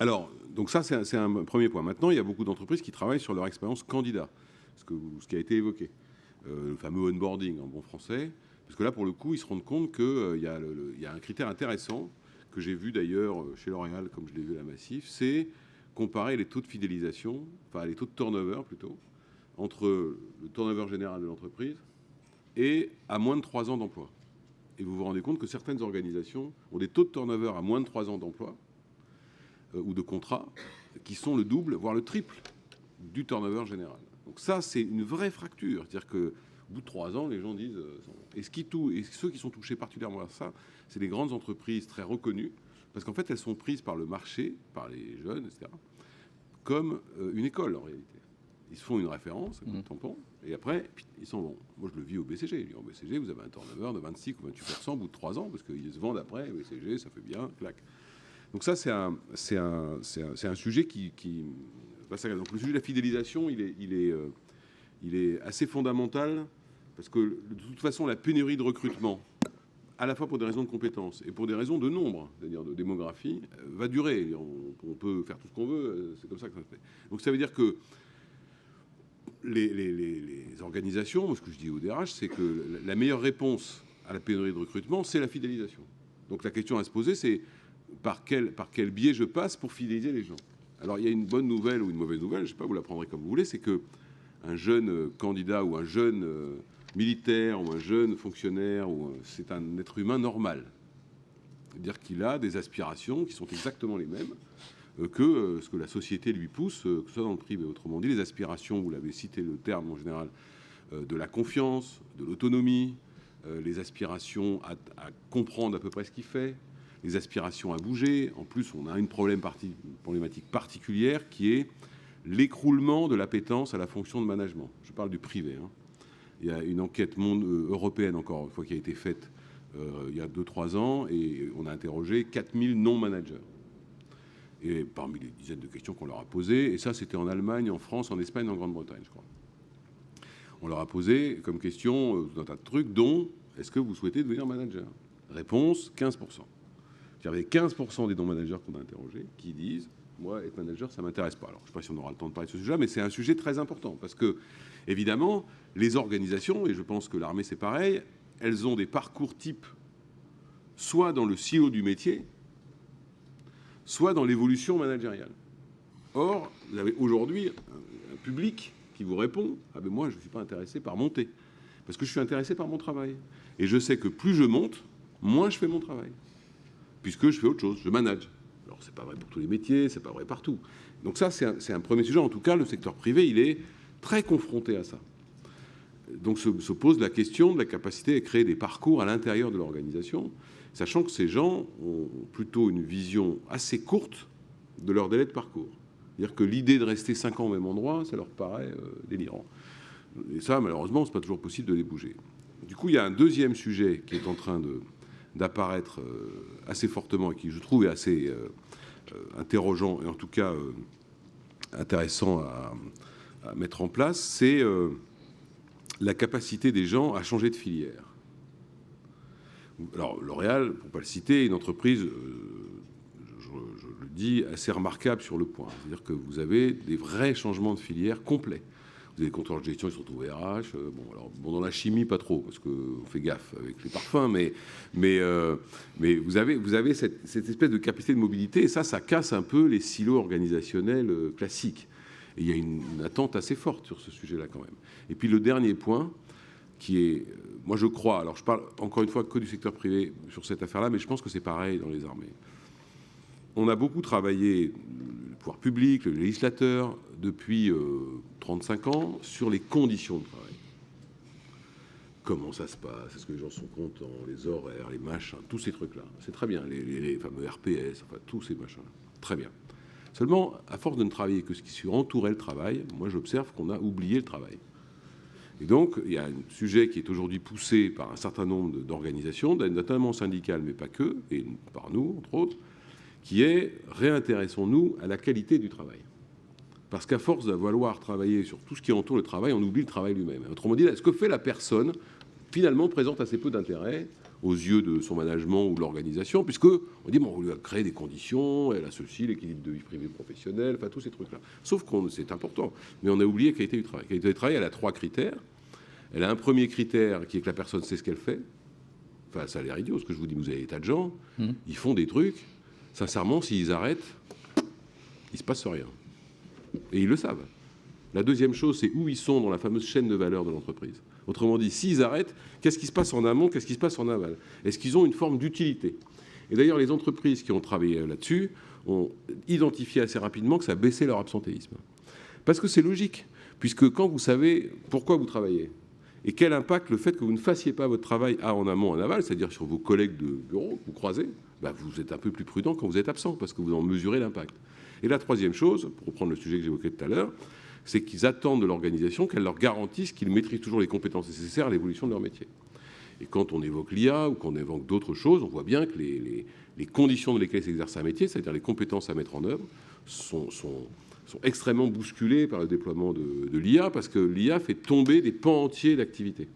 Alors, donc ça, c'est un premier point. Maintenant, il y a beaucoup d'entreprises qui travaillent sur leur expérience candidat, ce qui a été évoqué, le fameux onboarding en bon français. Parce que là, pour le coup, ils se rendent compte qu'il y a un critère intéressant que j'ai vu d'ailleurs chez L'Oréal, comme je l'ai vu à la Massif, c'est comparer les taux de fidélisation, enfin les taux de turnover plutôt, entre le turnover général de l'entreprise et à moins de 3 ans d'emploi. Et vous vous rendez compte que certaines organisations ont des taux de turnover à moins de 3 ans d'emploi ou de contrat qui sont le double, voire le triple du turnover général. Donc ça, c'est une vraie fracture. C'est-à-dire qu'au bout de 3 ans, les gens disent... et ceux qui sont touchés particulièrement à ça, c'est les grandes entreprises très reconnues, parce qu'en fait, elles sont prises par le marché, par les jeunes, etc., comme une école, en réalité. Ils se font une référence, un tampon, et après, ils s'en vont. Moi, je le vis au BCG. Au BCG, vous avez un turnover de 26 ou 28% au bout de 3 ans, parce qu'ils se vendent après, au BCG, ça fait bien, clac. Donc ça, c'est un sujet qui donc le sujet de la fidélisation, il est assez fondamental, parce que de toute façon, la pénurie de recrutement, à la fois pour des raisons de compétences et pour des raisons de nombre, c'est-à-dire de démographie, va durer. On peut faire tout ce qu'on veut, c'est comme ça que ça se fait. Donc ça veut dire que les organisations, moi, ce que je dis au DRH, c'est que la meilleure réponse à la pénurie de recrutement, c'est la fidélisation. Donc la question à se poser, c'est par quel biais je passe pour fidéliser les gens. Alors il y a une bonne nouvelle ou une mauvaise nouvelle, je ne sais pas, vous la prendrez comme vous voulez, c'est qu'un jeune candidat ou un jeune militaire ou un jeune fonctionnaire, c'est un être humain normal. C'est-à-dire qu'il a des aspirations qui sont exactement les mêmes que ce que la société lui pousse, que ce soit dans le privé. Autrement dit, les aspirations, vous l'avez cité le terme en général, de la confiance, de l'autonomie, les aspirations à comprendre à peu près ce qu'il fait, les aspirations à bouger. En plus, on a une problématique particulière qui est l'écroulement de l'appétence à la fonction de management. Je parle du privé. Il y a une enquête européenne, encore une fois, qui a été faite il y a 2-3 ans, et on a interrogé 4000 non-managers. Et parmi les dizaines de questions qu'on leur a posées, et ça c'était en Allemagne, en France, en Espagne, en Grande-Bretagne, je crois. On leur a posé comme question tout un tas de trucs, dont est-ce que vous souhaitez devenir manager? Réponse 15%. Il y avait 15% des non-managers qu'on a interrogés qui disent moi, être manager, ça ne m'intéresse pas. Alors, je ne sais pas si on aura le temps de parler de ce sujet-là, mais c'est un sujet très important parce que, évidemment, les organisations, et je pense que l'armée c'est pareil, elles ont des parcours type soit dans le silo du métier, soit dans l'évolution managériale. Or, vous avez aujourd'hui un public qui vous répond « Ah ben moi, je ne suis pas intéressé par monter, parce que je suis intéressé par mon travail. Et je sais que plus je monte, moins je fais mon travail, puisque je fais autre chose, je manage. » Alors, ce n'est pas vrai pour tous les métiers, ce n'est pas vrai partout. Donc ça, c'est un premier sujet. En tout cas, le secteur privé, il est très confronté à ça. Donc se pose la question de la capacité à créer des parcours à l'intérieur de l'organisation, sachant que ces gens ont plutôt une vision assez courte de leur délai de parcours. C'est-à-dire que l'idée de rester 5 ans au même endroit, ça leur paraît délirant. Et ça, malheureusement, ce n'est pas toujours possible de les bouger. Du coup, il y a un deuxième sujet qui est en train d'apparaître assez fortement et qui, je trouve, est assez interrogeant et en tout cas intéressant à mettre en place, c'est la capacité des gens à changer de filière. Alors, L'Oréal, pour ne pas le citer, est une entreprise, je le dis, assez remarquable sur le point. C'est-à-dire que vous avez des vrais changements de filière complets. Vous avez des contrôleurs de gestion, ils se retrouvent au RH. Dans la chimie, pas trop, parce qu'on fait gaffe avec les parfums, mais vous avez cette espèce de capacité de mobilité, et ça casse un peu les silos organisationnels classiques. Et il y a une attente assez forte sur ce sujet-là, quand même. Et puis, le dernier point, qui est, moi je crois, alors je parle encore une fois que du secteur privé sur cette affaire-là, mais je pense que c'est pareil dans les armées. On a beaucoup travaillé, le pouvoir public, le législateur, depuis 35 ans, sur les conditions de travail. Comment ça se passe? Est-ce que les gens sont contents? Les horaires, les machins, tous ces trucs-là. C'est très bien, les fameux RPS, enfin tous ces machins-là. Très bien. Seulement, à force de ne travailler que ce qui entourait le travail, moi j'observe qu'on a oublié le travail. Et donc, il y a un sujet qui est aujourd'hui poussé par un certain nombre d'organisations, notamment syndicales, mais pas que, et par nous, entre autres, qui est « réintéressons-nous à la qualité du travail ». Parce qu'à force de vouloir travailler sur tout ce qui entoure le travail, on oublie le travail lui-même. Autrement dit, ce que fait la personne, finalement, présente assez peu d'intérêt aux yeux de son management ou de l'organisation, puisqu'on dit, bon, on lui a créé des conditions, elle a ceci, l'équilibre de vie privée professionnelle, enfin tous ces trucs-là. Sauf que c'est important, mais on a oublié la qualité du travail. La qualité du travail, elle a 3 critères. Elle a un premier critère qui est que la personne sait ce qu'elle fait, Enfin, ça a l'air idiot ce que je vous dis. Vous avez des tas de gens, ils font des trucs. Sincèrement, s'ils arrêtent, il ne se passe rien. Et ils le savent. La deuxième chose, c'est où ils sont dans la fameuse chaîne de valeur de l'entreprise. Autrement dit, s'ils arrêtent, qu'est-ce qui se passe en amont, qu'est-ce qui se passe en aval? Est-ce qu'ils ont une forme d'utilité? Et d'ailleurs, les entreprises qui ont travaillé là-dessus ont identifié assez rapidement que ça baissait leur absentéisme. Parce que c'est logique, puisque quand vous savez pourquoi vous travaillez, et quel impact le fait que vous ne fassiez pas votre travail en amont, en aval, c'est-à-dire sur vos collègues de bureau que vous croisez, vous êtes un peu plus prudent quand vous êtes absent, parce que vous en mesurez l'impact. Et la troisième chose, pour reprendre le sujet que j'évoquais tout à l'heure, c'est qu'ils attendent de l'organisation qu'elle leur garantisse qu'ils maîtrisent toujours les compétences nécessaires à l'évolution de leur métier. Et quand on évoque l'IA ou qu'on évoque d'autres choses, on voit bien que les conditions dans lesquelles s'exerce un métier, c'est-à-dire les compétences à mettre en œuvre, sont extrêmement bousculées par le déploiement de l'IA, parce que l'IA fait tomber des pans entiers d'activité.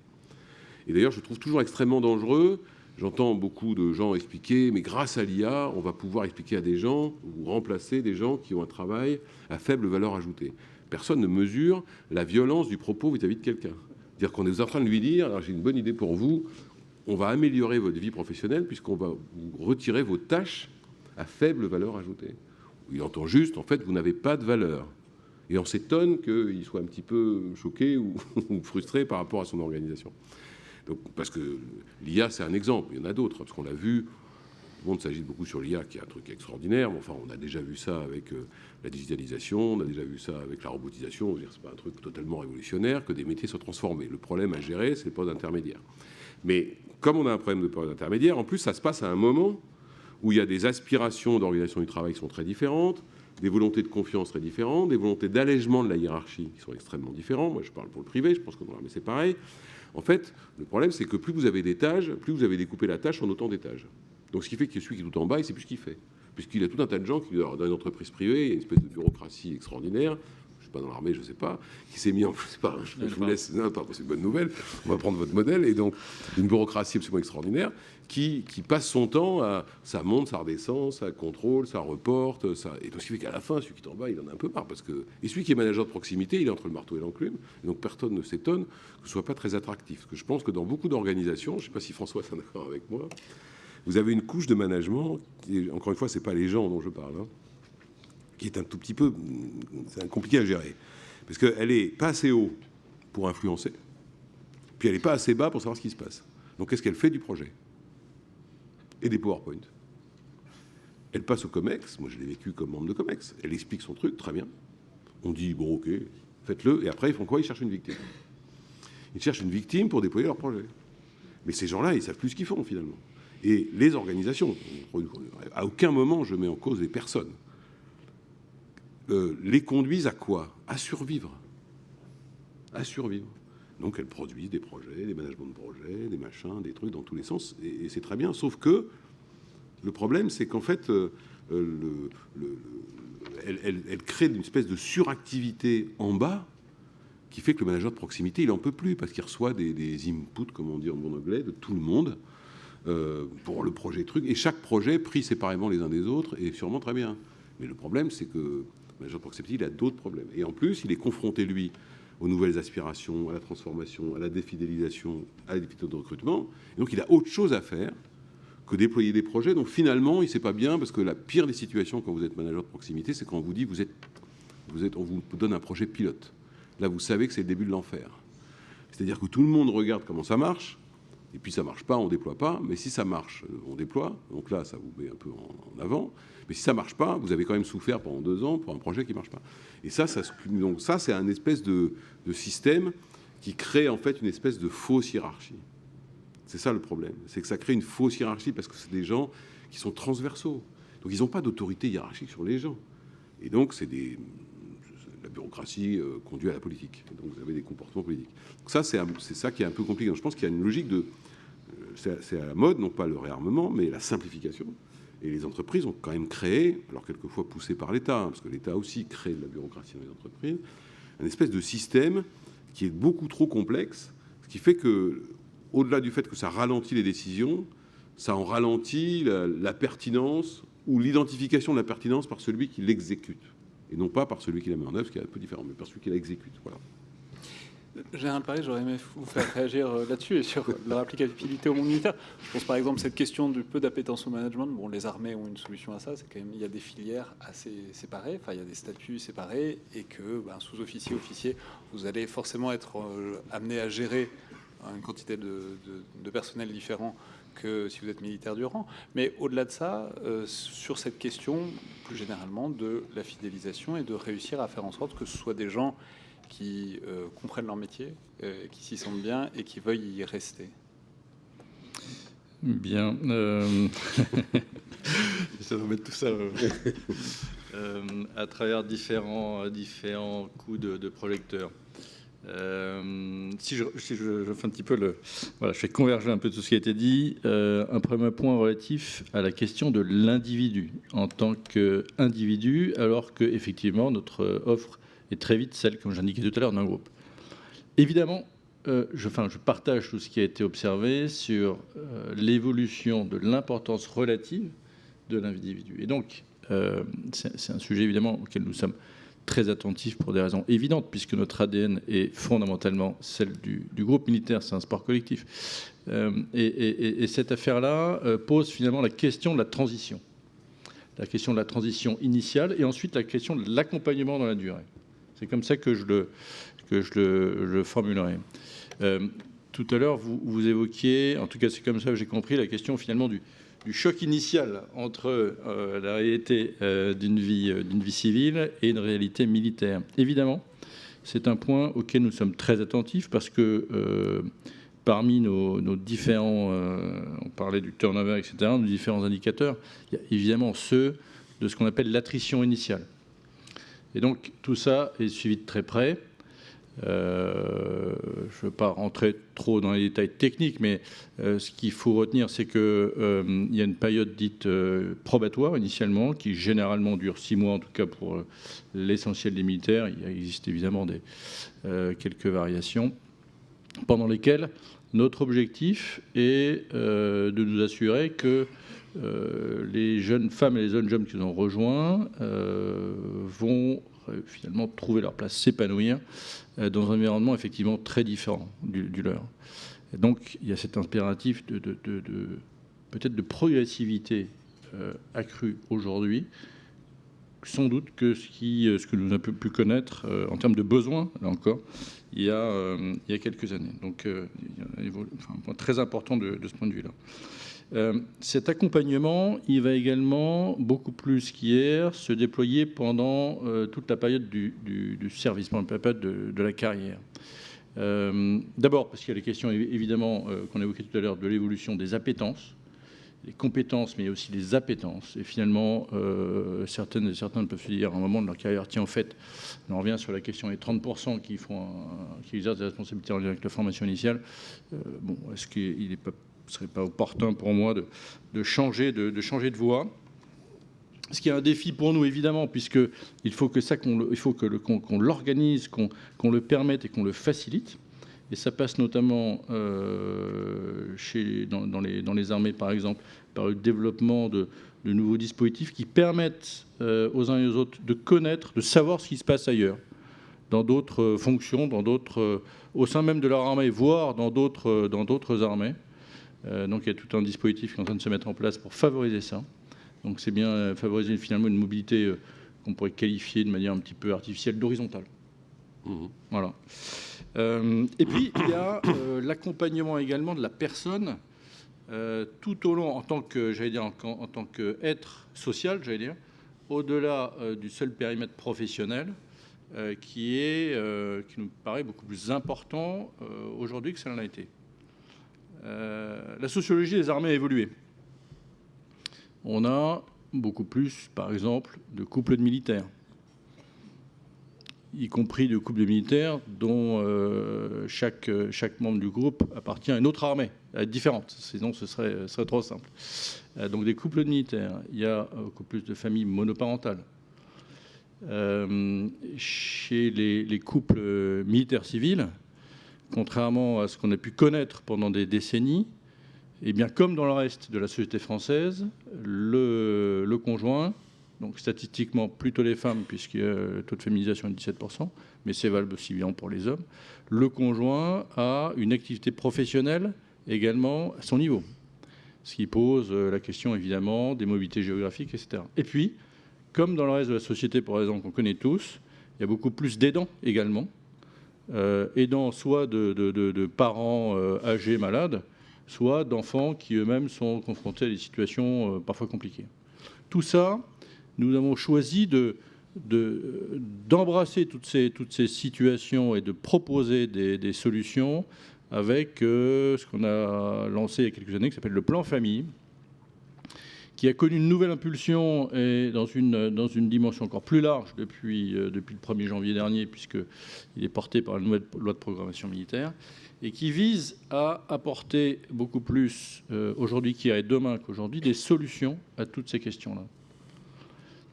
Et d'ailleurs, je trouve toujours extrêmement dangereux. J'entends beaucoup de gens expliquer, mais grâce à l'IA, on va pouvoir expliquer à des gens ou remplacer des gens qui ont un travail à faible valeur ajoutée. Personne ne mesure la violence du propos vis-à-vis de quelqu'un. C'est-à-dire qu'on est en train de lui dire, alors j'ai une bonne idée pour vous, on va améliorer votre vie professionnelle puisqu'on va vous retirer vos tâches à faible valeur ajoutée. Il entend juste, en fait, vous n'avez pas de valeur. Et on s'étonne qu'il soit un petit peu choqué ou frustré par rapport à son organisation. Donc, parce que l'IA, c'est un exemple. Il y en a d'autres, parce qu'on l'a vu. Tout le monde s'agite beaucoup sur l'IA, qui est un truc extraordinaire. Mais enfin, on a déjà vu ça avec la digitalisation, on a déjà vu ça avec la robotisation. C'est pas un truc totalement révolutionnaire que des métiers soient transformés. Le problème à gérer, c'est le poste intermédiaire. Mais comme on a un problème de poste intermédiaire, en plus, ça se passe à un moment où il y a des aspirations d'organisation du travail qui sont très différentes, des volontés de confiance très différentes, des volontés d'allègement de la hiérarchie qui sont extrêmement différentes. Moi, je parle pour le privé, je pense que dans l'armée, c'est pareil. En fait, le problème, c'est que plus vous avez d'étages, plus vous avez découpé la tâche en autant d'étages. Donc, ce qui fait que celui qui est tout en bas, il ne sait plus ce qu'il fait. Puisqu'il y a tout un tas de gens qui, dans une entreprise privée, il y a une espèce de bureaucratie extraordinaire. Je ne sais pas, dans l'armée, je ne sais pas, qui s'est mis en... Je sais pas, je vous laisse... Non, c'est une bonne nouvelle. On va prendre votre modèle. Et donc, une bureaucratie absolument extraordinaire qui passe son temps à... Ça monte, ça redescend, ça contrôle, ça reporte. Ça... Et donc, ce qui fait qu'à la fin, celui qui est en bas, il en a un peu marre. Parce que... Et celui qui est manager de proximité, il est entre le marteau et l'enclume. Et donc, personne ne s'étonne que ce ne soit pas très attractif. Parce que je pense que dans beaucoup d'organisations, je ne sais pas si François est d'accord avec moi, vous avez une couche de management, qui, encore une fois, ce n'est pas les gens dont je parle, hein, qui est un tout petit peu... C'est compliqué à gérer. Parce qu'elle n'est pas assez haut pour influencer, puis elle n'est pas assez bas pour savoir ce qui se passe. Donc, qu'est-ce qu'elle fait du projet? Et des PowerPoint. Elle passe au COMEX, moi je l'ai vécu comme membre de COMEX, elle explique son truc, très bien. On dit, bon, ok, faites-le, et après, ils font quoi? Ils cherchent une victime. Ils cherchent une victime pour déployer leur projet. Mais ces gens-là, ils ne savent plus ce qu'ils font, finalement. Et les organisations, à aucun moment je mets en cause les personnes, les conduisent à quoi? À survivre. À survivre. Donc elles produisent des projets, des managements de projets, des machins, des trucs dans tous les sens, et c'est très bien. Sauf que le problème, c'est qu'en fait, elle crée une espèce de suractivité en bas qui fait que le manager de proximité, il n'en peut plus, parce qu'il reçoit des inputs, comme on dit en bon anglais, de tout le monde, pour le projet truc, et chaque projet pris séparément les uns des autres est sûrement très bien. Mais le problème, c'est que le manager de proximité, il a d'autres problèmes. Et en plus, il est confronté, lui, aux nouvelles aspirations, à la transformation, à la défidélisation, à la difficulté de recrutement. Et donc, il a autre chose à faire que déployer des projets. Donc, finalement, il ne sait pas bien, parce que la pire des situations quand vous êtes manager de proximité, c'est quand on vous dit, on vous donne un projet pilote. Là, vous savez que c'est le début de l'enfer. C'est-à-dire que tout le monde regarde comment ça marche, et puis ça marche pas, on déploie pas. Mais si ça marche, on déploie. Donc là, ça vous met un peu en avant. Mais si ça marche pas, vous avez quand même souffert pendant 2 ans pour un projet qui marche pas. Et ça c'est un espèce de système qui crée en fait une espèce de fausse hiérarchie. C'est ça le problème. C'est que ça crée une fausse hiérarchie parce que c'est des gens qui sont transversaux. Donc ils n'ont pas d'autorité hiérarchique sur les gens. Et donc la bureaucratie conduit à la politique. Donc vous avez des comportements politiques. Donc ça, c'est ça qui est un peu compliqué. Donc je pense qu'il y a une logique de... C'est à la mode, non pas le réarmement, mais la simplification. Et les entreprises ont quand même créé, alors quelquefois poussé par l'État, hein, parce que l'État aussi crée de la bureaucratie dans les entreprises, un espèce de système qui est beaucoup trop complexe, ce qui fait que, au-delà du fait que ça ralentit les décisions, ça en ralentit la pertinence ou l'identification de la pertinence par celui qui l'exécute. Et non pas par celui qui la met en œuvre, ce qui est un peu différent, mais par celui qui l'exécute. Voilà.
Général Paris, j'aurais aimé vous faire réagir là-dessus et sur leur applicabilité au monde militaire. Je pense par exemple cette question du peu d'appétence au management. Bon, les armées ont une solution à ça, c'est quand même il y a des filières assez séparées, enfin il y a des statuts séparés et que sous-officier, officier, vous allez forcément être amené à gérer une quantité de personnel différent que si vous êtes militaire du rang. Mais au-delà de ça, sur cette question plus généralement de la fidélisation et de réussir à faire en sorte que ce soit des gens qui comprennent leur métier, qui s'y sentent bien et qui veuillent y rester.
Bien. Ça va mettre tout ça à travers différents coups de projecteurs. Si je fais un petit peu voilà, je fais converger un peu tout ce qui a été dit. Un premier point relatif à la question de l'individu en tant qu'individu, alors que effectivement notre offre est très vite celle, comme j'indiquais tout à l'heure, d'un groupe. Évidemment, je partage tout ce qui a été observé sur l'évolution de l'importance relative de l'individu. Et donc, c'est un sujet évidemment auquel nous sommes très attentifs pour des raisons évidentes, puisque notre ADN est fondamentalement celle du groupe militaire, c'est un sport collectif. Et cette affaire-là pose finalement la question de la transition. La question de la transition initiale et ensuite la question de l'accompagnement dans la durée. C'est comme ça que je le formulerai. Tout à l'heure, vous évoquiez, en tout cas c'est comme ça que j'ai compris, la question finalement du choc initial entre la réalité d'une vie civile et une réalité militaire. Évidemment, c'est un point auquel nous sommes très attentifs parce que parmi nos différents, on parlait du turnover, etc., nos différents indicateurs, il y a évidemment ceux de ce qu'on appelle l'attrition initiale. Et donc, tout ça est suivi de très près. Je ne veux pas rentrer trop dans les détails techniques, mais ce qu'il faut retenir, c'est qu'il y a une période dite probatoire initialement, qui généralement dure 6 mois, en tout cas pour l'essentiel des militaires. Il existe évidemment quelques variations, pendant lesquelles notre objectif est de nous assurer que les jeunes femmes et les jeunes hommes qui nous ont rejoints vont finalement trouver leur place, s'épanouir dans un environnement effectivement très différent du leur. Et donc il y a cet impératif peut-être de progressivité accrue aujourd'hui, sans doute que ce que nous avons pu connaître en termes de besoins, là encore, il y a quelques années. Donc il y a un point très important de ce point de vue-là. Cet accompagnement, il va également, beaucoup plus qu'hier, se déployer pendant toute la période du service, pendant la période de la carrière. D'abord, parce qu'il y a les questions, évidemment, qu'on évoquait tout à l'heure, de l'évolution des appétences, les compétences, mais aussi les appétences. Et finalement, certains peuvent se dire à un moment de leur carrière, tiens, en fait, on revient sur la question des 30% qui exercent des responsabilités en lien avec la formation initiale. Est-ce qu'il ne serait pas opportun pour moi de changer de voie? Ce qui est un défi pour nous, évidemment, puisqu'il faut qu'on l'organise, qu'on le permette et qu'on le facilite. Et ça passe notamment dans les armées, par exemple, par le développement de nouveaux dispositifs qui permettent aux uns et aux autres de connaître, de savoir ce qui se passe ailleurs, dans d'autres fonctions, au sein même de leur armée, voire dans d'autres armées. Donc il y a tout un dispositif qui est en train de se mettre en place pour favoriser ça. Donc c'est bien favoriser finalement une mobilité qu'on pourrait qualifier de manière un petit peu artificielle d'horizontale. Voilà. Et puis il y a l'accompagnement également de la personne tout au long, en tant qu'être social, au-delà du seul périmètre professionnel, qui nous paraît beaucoup plus important aujourd'hui que ça l'a été. La sociologie des armées a évolué. On a beaucoup plus, par exemple, de couples de militaires, y compris de couples de militaires dont chaque membre du groupe appartient à une autre armée, différente, sinon ce serait trop simple. Donc des couples de militaires, il y a beaucoup plus de familles monoparentales. Chez les couples militaires civils, contrairement à ce qu'on a pu connaître pendant des décennies, eh bien, comme dans le reste de la société française, le conjoint donc statistiquement plutôt les femmes, puisque le taux de féminisation est de 17%, mais c'est valable aussi bien pour les hommes, le conjoint a une activité professionnelle également à son niveau. Ce qui pose la question évidemment des mobilités géographiques, etc. Et puis, comme dans le reste de la société, pour raison qu'on connaît tous, il y a beaucoup plus d'aidants également, aidants soit de parents âgés, malades, soit d'enfants qui eux-mêmes sont confrontés à des situations parfois compliquées. Tout ça, nous avons choisi d'embrasser toutes ces situations et de proposer des solutions avec ce qu'on a lancé il y a quelques années, qui s'appelle le plan famille, qui a connu une nouvelle impulsion et dans une dimension encore plus large depuis le 1er janvier dernier, puisqu'il est porté par la nouvelle loi de programmation militaire, et qui vise à apporter beaucoup plus aujourd'hui qu'hier et demain qu'aujourd'hui des solutions à toutes ces questions-là.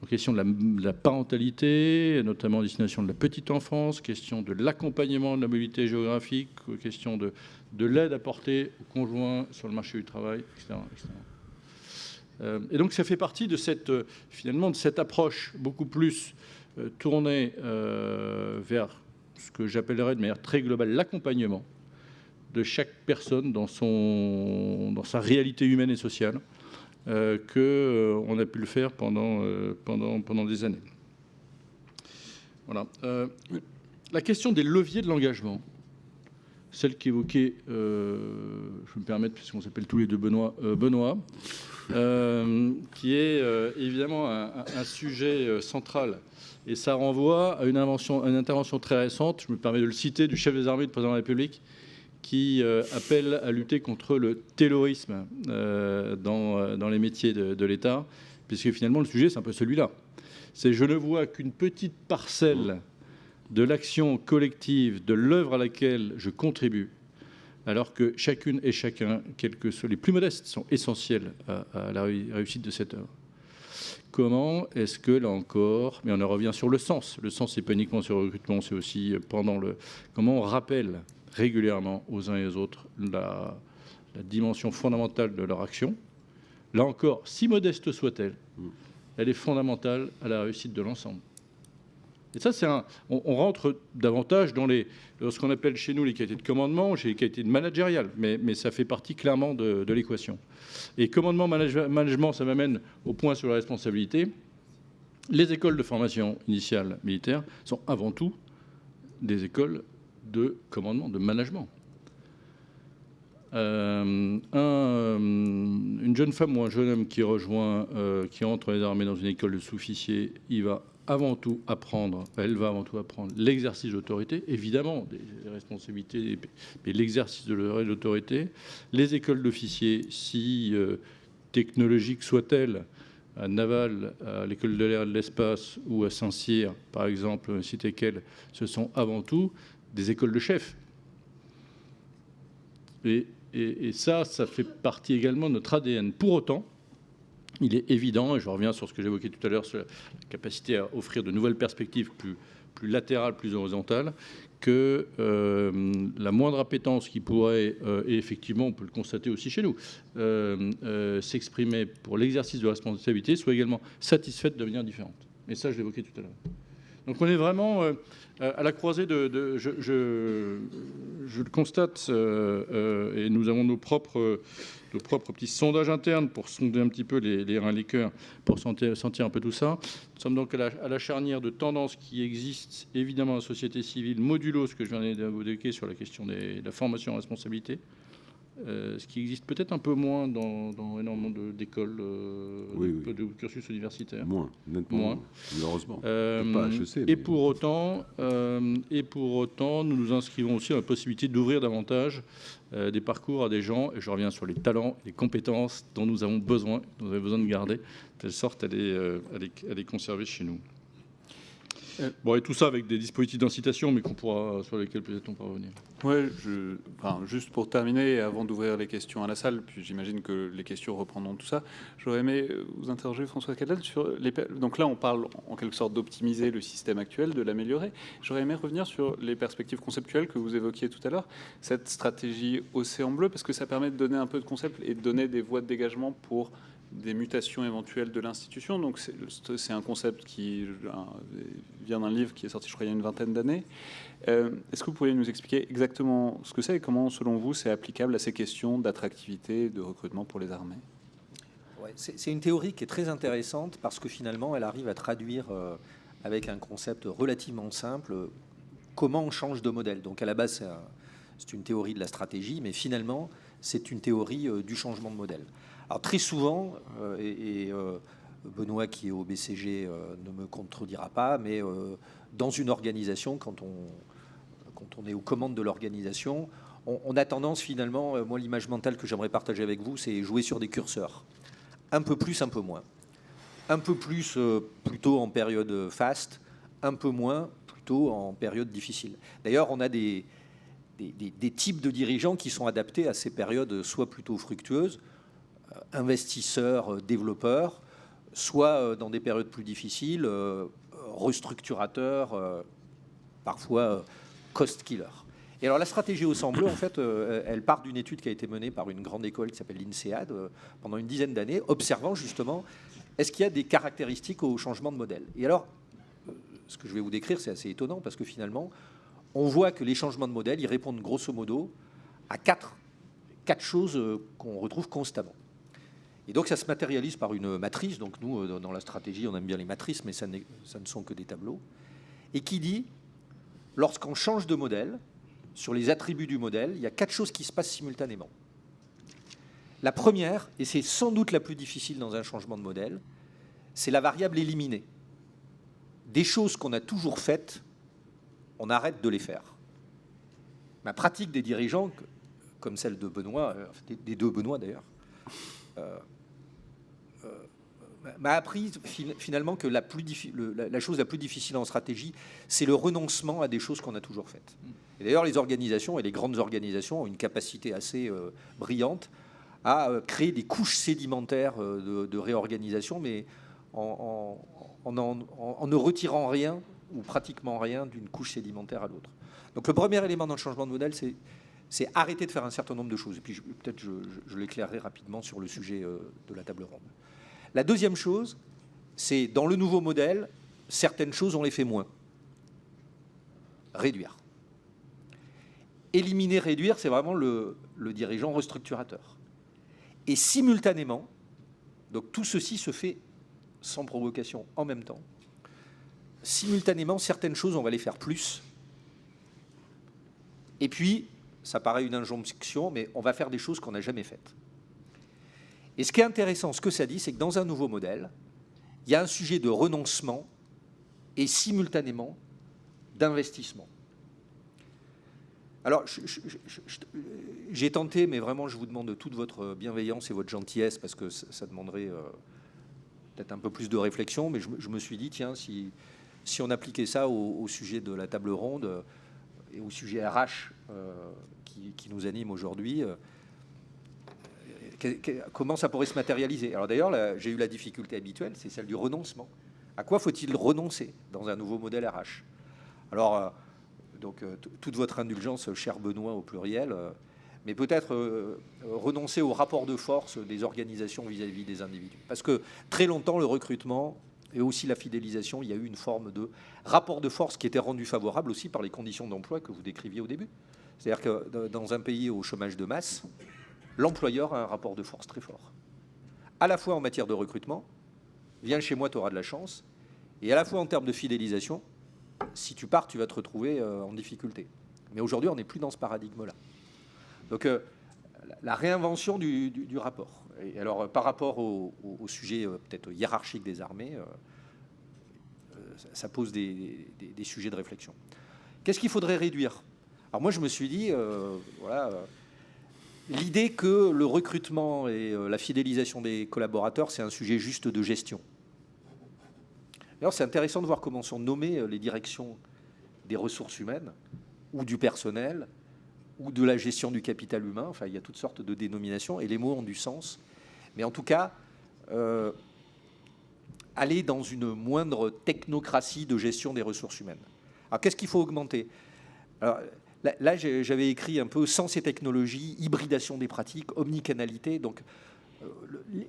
Donc, question de la parentalité, notamment à destination de la petite enfance, question de l'accompagnement de la mobilité géographique, question de l'aide apportée aux conjoints sur le marché du travail, etc. Et donc ça fait partie de finalement de cette approche beaucoup plus tournée vers ce que j'appellerais de manière très globale l'accompagnement de chaque personne dans sa réalité humaine et sociale, qu'on a pu le faire pendant des années. Voilà. La question des leviers de l'engagement, celle qu'évoquait, je me permets, puisqu'on s'appelle tous les deux Benoît, qui est évidemment un sujet central. Et ça renvoie à une intervention très récente, je me permets de le citer, du chef des armées, du président de la République, qui appelle à lutter contre le terrorisme dans les métiers de l'État, puisque finalement le sujet c'est un peu celui-là. C'est je ne vois qu'une petite parcelle de l'action collective, de l'œuvre à laquelle je contribue, alors que chacune et chacun, quels que soient les plus modestes, sont essentiels à la réussite de cette œuvre. Comment est-ce que, là encore, mais on en revient sur le sens. Le sens, c'est pas uniquement sur le recrutement, c'est aussi comment on rappelle régulièrement aux uns et aux autres la dimension fondamentale de leur action. Là encore, si modeste soit-elle, elle est fondamentale à la réussite de l'ensemble. Et ça, on rentre davantage dans ce qu'on appelle chez nous les qualités de commandement, chez les qualités de managériales, mais ça fait partie clairement de l'équation. Et commandement, management, ça m'amène au point sur la responsabilité. Les écoles de formation initiale militaire sont avant tout des écoles de commandement, de management. Une jeune femme ou un jeune homme qui entre les armées dans une école de sous-officiers, elle va avant tout apprendre l'exercice d'autorité, évidemment, des responsabilités, mais l'exercice de l'autorité. Les écoles d'officiers, si technologiques soient-elles, à Naval, à l'école de l'air et de l'espace ou à Saint-Cyr, par exemple, citer quelles, ce sont avant tout des écoles de chefs. Et ça fait partie également de notre ADN. Pour autant, il est évident, et je reviens sur ce que j'évoquais tout à l'heure, sur la capacité à offrir de nouvelles perspectives plus latérales, plus horizontales, que la moindre appétence qui pourrait, et effectivement on peut le constater aussi chez nous, s'exprimer pour l'exercice de responsabilité, soit également satisfaite de manière différente. Et ça, je l'évoquais tout à l'heure. Donc on est vraiment à la croisée je le constate, et nous avons nos propres petits sondages internes pour sonder un petit peu les reins et les cœurs, pour sentir un peu tout ça. Nous sommes donc à la charnière de tendances qui existent évidemment dans la société civile, modulo ce que je viens d'évoquer sur la question de la formation en responsabilité. Ce qui existe peut-être un peu moins dans énormément d'écoles, de cursus universitaires. Nettement,
malheureusement.
Pas HEC, et pour autant, nous nous inscrivons aussi dans la possibilité d'ouvrir davantage des parcours à des gens, et je reviens sur les talents, les compétences dont nous avons besoin de garder, de telle sorte à les conserver chez nous. Bon, et tout ça avec des dispositifs d'incitation, mais sur lesquels peut-être on pourra revenir.
Ouais, juste pour terminer, avant d'ouvrir les questions à la salle, puis j'imagine que les questions reprendront tout ça, j'aurais aimé vous interroger, François Cadel, sur donc là on parle en quelque sorte d'optimiser le système actuel, de l'améliorer. J'aurais aimé revenir sur les perspectives conceptuelles que vous évoquiez tout à l'heure, cette stratégie Océan Bleu, parce que ça permet de donner un peu de concept et de donner des voies de dégagement pour des mutations éventuelles de l'institution. Donc c'est un concept qui vient d'un livre qui est sorti, je crois, il y a une vingtaine d'années. Est-ce que vous pourriez nous expliquer exactement ce que c'est et comment, selon vous, c'est applicable à ces questions d'attractivité, de recrutement pour les armées?
Ouais, c'est une théorie qui est très intéressante parce que finalement, elle arrive à traduire avec un concept relativement simple comment on change de modèle. Donc à la base, c'est une théorie de la stratégie, mais finalement, c'est une théorie du changement de modèle. Alors très souvent, Benoît qui est au BCG ne me contredira pas, mais dans une organisation, quand on est aux commandes de l'organisation, on a tendance finalement, moi l'image mentale que j'aimerais partager avec vous, c'est jouer sur des curseurs. Un peu plus, un peu moins. Un peu plus plutôt en période faste, un peu moins plutôt en période difficile. D'ailleurs, on a des types de dirigeants qui sont adaptés à ces périodes soit plutôt fructueuses, investisseurs, développeurs, soit dans des périodes plus difficiles, restructurateurs, parfois cost killer. Et alors la stratégie au sang bleu, en fait, elle part d'une étude qui a été menée par une grande école qui s'appelle l'INSEAD pendant une dizaine d'années, observant justement est-ce qu'il y a des caractéristiques au changement de modèle. Et alors, ce que je vais vous décrire, c'est assez étonnant parce que finalement, on voit que les changements de modèle, ils répondent grosso modo à quatre choses qu'on retrouve constamment. Et donc ça se matérialise par une matrice. Donc nous, dans la stratégie, on aime bien les matrices, mais ça ne sont que des tableaux. Et qui dit, lorsqu'on change de modèle, sur les attributs du modèle, il y a 4 choses qui se passent simultanément. La première, et c'est sans doute la plus difficile dans un changement de modèle, c'est la variable éliminée. Des choses qu'on a toujours faites, on arrête de les faire. Ma pratique des dirigeants, comme celle de Benoît, des deux Benoît d'ailleurs, m'a appris finalement que la chose la plus difficile en stratégie, c'est le renoncement à des choses qu'on a toujours faites. Et d'ailleurs, les organisations et les grandes organisations ont une capacité assez brillante à créer des couches sédimentaires de réorganisation, mais en ne retirant rien ou pratiquement rien d'une couche sédimentaire à l'autre. Donc le premier élément dans le changement de modèle, c'est arrêter de faire un certain nombre de choses. Et puis peut-être je l'éclairerai rapidement sur le sujet de la table ronde. La deuxième chose, c'est dans le nouveau modèle, certaines choses, on les fait moins. Réduire. Éliminer, réduire, c'est vraiment le dirigeant restructurateur. Et simultanément, donc tout ceci se fait sans provocation en même temps. Simultanément, certaines choses, on va les faire plus. Et puis, ça paraît une injonction, mais on va faire des choses qu'on n'a jamais faites. Et ce qui est intéressant, ce que ça dit, c'est que dans un nouveau modèle, il y a un sujet de renoncement et simultanément d'investissement. Alors, j'ai tenté, mais vraiment, je vous demande toute votre bienveillance et votre gentillesse, parce que ça demanderait peut-être un peu plus de réflexion, mais je me suis dit, tiens, si on appliquait ça au sujet de la table ronde et au sujet RH qui nous anime aujourd'hui, comment ça pourrait se matérialiser? Alors d'ailleurs, j'ai eu la difficulté habituelle, c'est celle du renoncement. À quoi faut-il renoncer dans un nouveau modèle RH? Alors, toute votre indulgence, cher Benoît au pluriel, mais peut-être renoncer au rapport de force des organisations vis-à-vis des individus. Parce que très longtemps, le recrutement et aussi la fidélisation, il y a eu une forme de rapport de force qui était rendu favorable aussi par les conditions d'emploi que vous décriviez au début. C'est-à-dire que dans un pays au chômage de masse, l'employeur a un rapport de force très fort. À la fois en matière de recrutement, viens chez moi, tu auras de la chance, et à la fois en termes de fidélisation, si tu pars, tu vas te retrouver en difficulté. Mais aujourd'hui, on n'est plus dans ce paradigme-là. Donc, la réinvention du rapport. Et alors, par rapport au sujet peut-être hiérarchique des armées, ça pose des sujets de réflexion. Qu'est-ce qu'il faudrait réduire? Alors moi, je me suis dit, l'idée que le recrutement et la fidélisation des collaborateurs, c'est un sujet juste de gestion. D'ailleurs, c'est intéressant de voir comment sont nommées les directions des ressources humaines ou du personnel ou de la gestion du capital humain. Enfin, il y a toutes sortes de dénominations et les mots ont du sens. Mais en tout cas, aller dans une moindre technocratie de gestion des ressources humaines. Alors, qu'est-ce qu'il faut augmenter? Alors, là, j'avais écrit un peu sens et technologie, hybridation des pratiques, omnicanalité. Donc,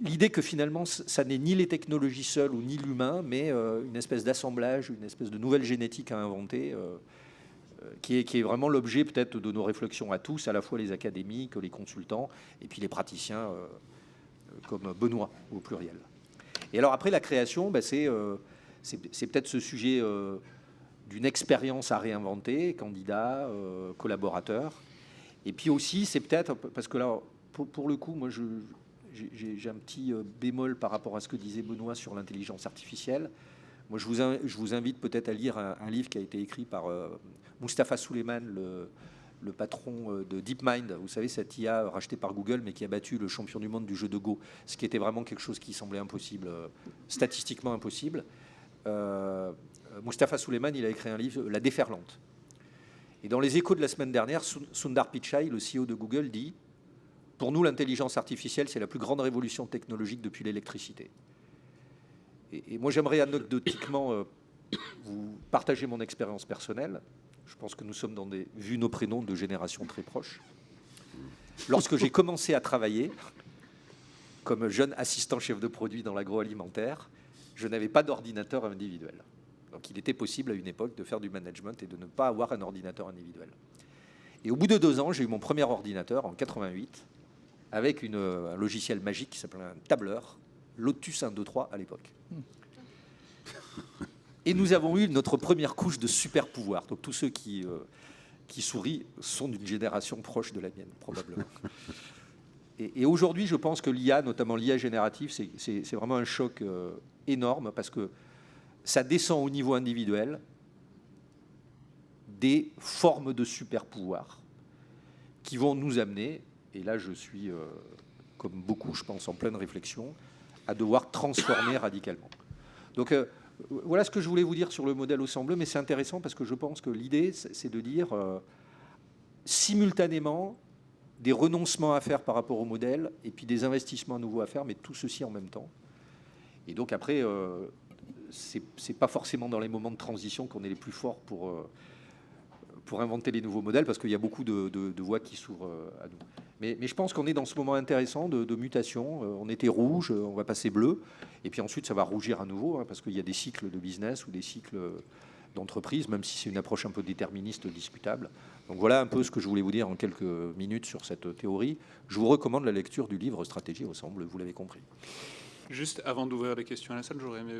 l'idée que finalement, ça n'est ni les technologies seules ou ni l'humain, mais une espèce d'assemblage, une espèce de nouvelle génétique à inventer, qui est vraiment l'objet peut-être de nos réflexions à tous, à la fois les académiques, les consultants, et puis les praticiens comme Benoît, au pluriel. Et alors après, la création, c'est peut-être ce sujet d'une expérience à réinventer, candidat, collaborateur. Et puis aussi, c'est peut-être, parce que là, pour le coup, moi, j'ai un petit bémol par rapport à ce que disait Benoît sur l'intelligence artificielle. Moi, je vous invite peut-être à lire un livre qui a été écrit par Mustapha Suleyman, le patron de DeepMind. Vous savez, cette IA rachetée par Google, mais qui a battu le champion du monde du jeu de Go, ce qui était vraiment quelque chose qui semblait impossible, statistiquement impossible. Mustapha Suleyman, il a écrit un livre, La déferlante. Et dans les échos de la semaine dernière, Sundar Pichai, le CEO de Google, dit « Pour nous, l'intelligence artificielle, c'est la plus grande révolution technologique depuis l'électricité. » Et moi, j'aimerais anecdotiquement vous partager mon expérience personnelle. Je pense que nous sommes vu nos prénoms, de générations très proches. Lorsque j'ai commencé à travailler comme jeune assistant chef de produit dans l'agroalimentaire, je n'avais pas d'ordinateur individuel. Donc il était possible à une époque de faire du management et de ne pas avoir un ordinateur individuel. Et au bout de 2 ans, j'ai eu mon premier ordinateur en 88 avec un logiciel magique qui s'appelait un tableur, Lotus 123 à l'époque. Et nous avons eu notre première couche de super pouvoir. Donc tous ceux qui sourient sont d'une génération proche de la mienne, probablement. Et aujourd'hui, je pense que l'IA, notamment l'IA générative, c'est vraiment un choc énorme parce que ça descend au niveau individuel des formes de super pouvoir qui vont nous amener, et là je suis, comme beaucoup, je pense, en pleine réflexion, à devoir transformer radicalement. Donc voilà ce que je voulais vous dire sur le modèle au sembleux, mais c'est intéressant parce que je pense que l'idée, c'est de dire simultanément des renoncements à faire par rapport au modèle et puis des investissements nouveaux à faire, mais tout ceci en même temps. Et donc après, c'est pas forcément dans les moments de transition qu'on est les plus forts pour inventer les nouveaux modèles, parce qu'il y a beaucoup de voies qui s'ouvrent à nous. Mais je pense qu'on est dans ce moment intéressant de mutation. On était rouge, on va passer bleu, et puis ensuite ça va rougir à nouveau, parce qu'il y a des cycles de business ou des cycles d'entreprise, même si c'est une approche un peu déterministe discutable. Donc voilà un peu ce que je voulais vous dire en quelques minutes sur cette théorie. Je vous recommande la lecture du livre Stratégie au semble, vous l'avez compris.
Juste avant d'ouvrir les questions à la salle, j'aurais aimé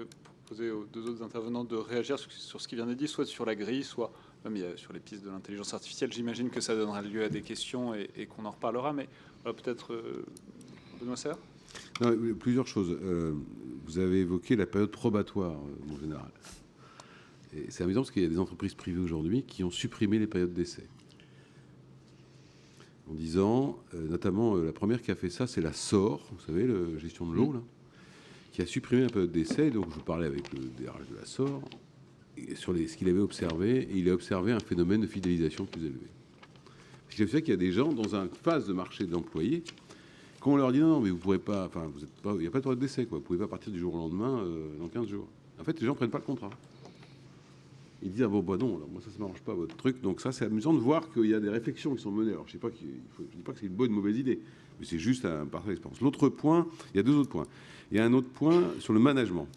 proposer aux 2 autres intervenants de réagir sur ce qui vient d'être dit, soit sur la grille, soit même sur les pistes de l'intelligence artificielle. J'imagine que ça donnera lieu à des questions et qu'on en reparlera, mais voilà, peut-être Benoît Serre.
Non, plusieurs choses. Vous avez évoqué la période probatoire, en général. Et c'est amusant parce qu'il y a des entreprises privées aujourd'hui qui ont supprimé les périodes d'essai. En disant, notamment la première qui a fait ça, c'est la SOR, vous savez, la gestion de l'eau, là, qui a supprimé la période d'essai. Donc je parlais avec le DRH de la SOR sur ce qu'il avait observé, et il a observé un phénomène de fidélisation plus élevé. Ce qui fait qu'il y a des gens dans une phase de marché d'employés, quand on leur dit non, mais vous pourrez pas, enfin, vous êtes pas, il n'y a pas de période d'essai, quoi. Vous pouvez pas partir du jour au lendemain dans 15 jours. En fait, les gens prennent pas le contrat. Ils disent ah bon bah non, alors moi ça ne m'arrange pas votre truc. Donc ça c'est amusant de voir qu'il y a des réflexions qui sont menées. Alors je sais pas je dis pas que c'est une bonne ou mauvaise idée, mais c'est juste un partage d'expérience. L'autre point, il y a 2 autres points. Il y a un autre point sur le management.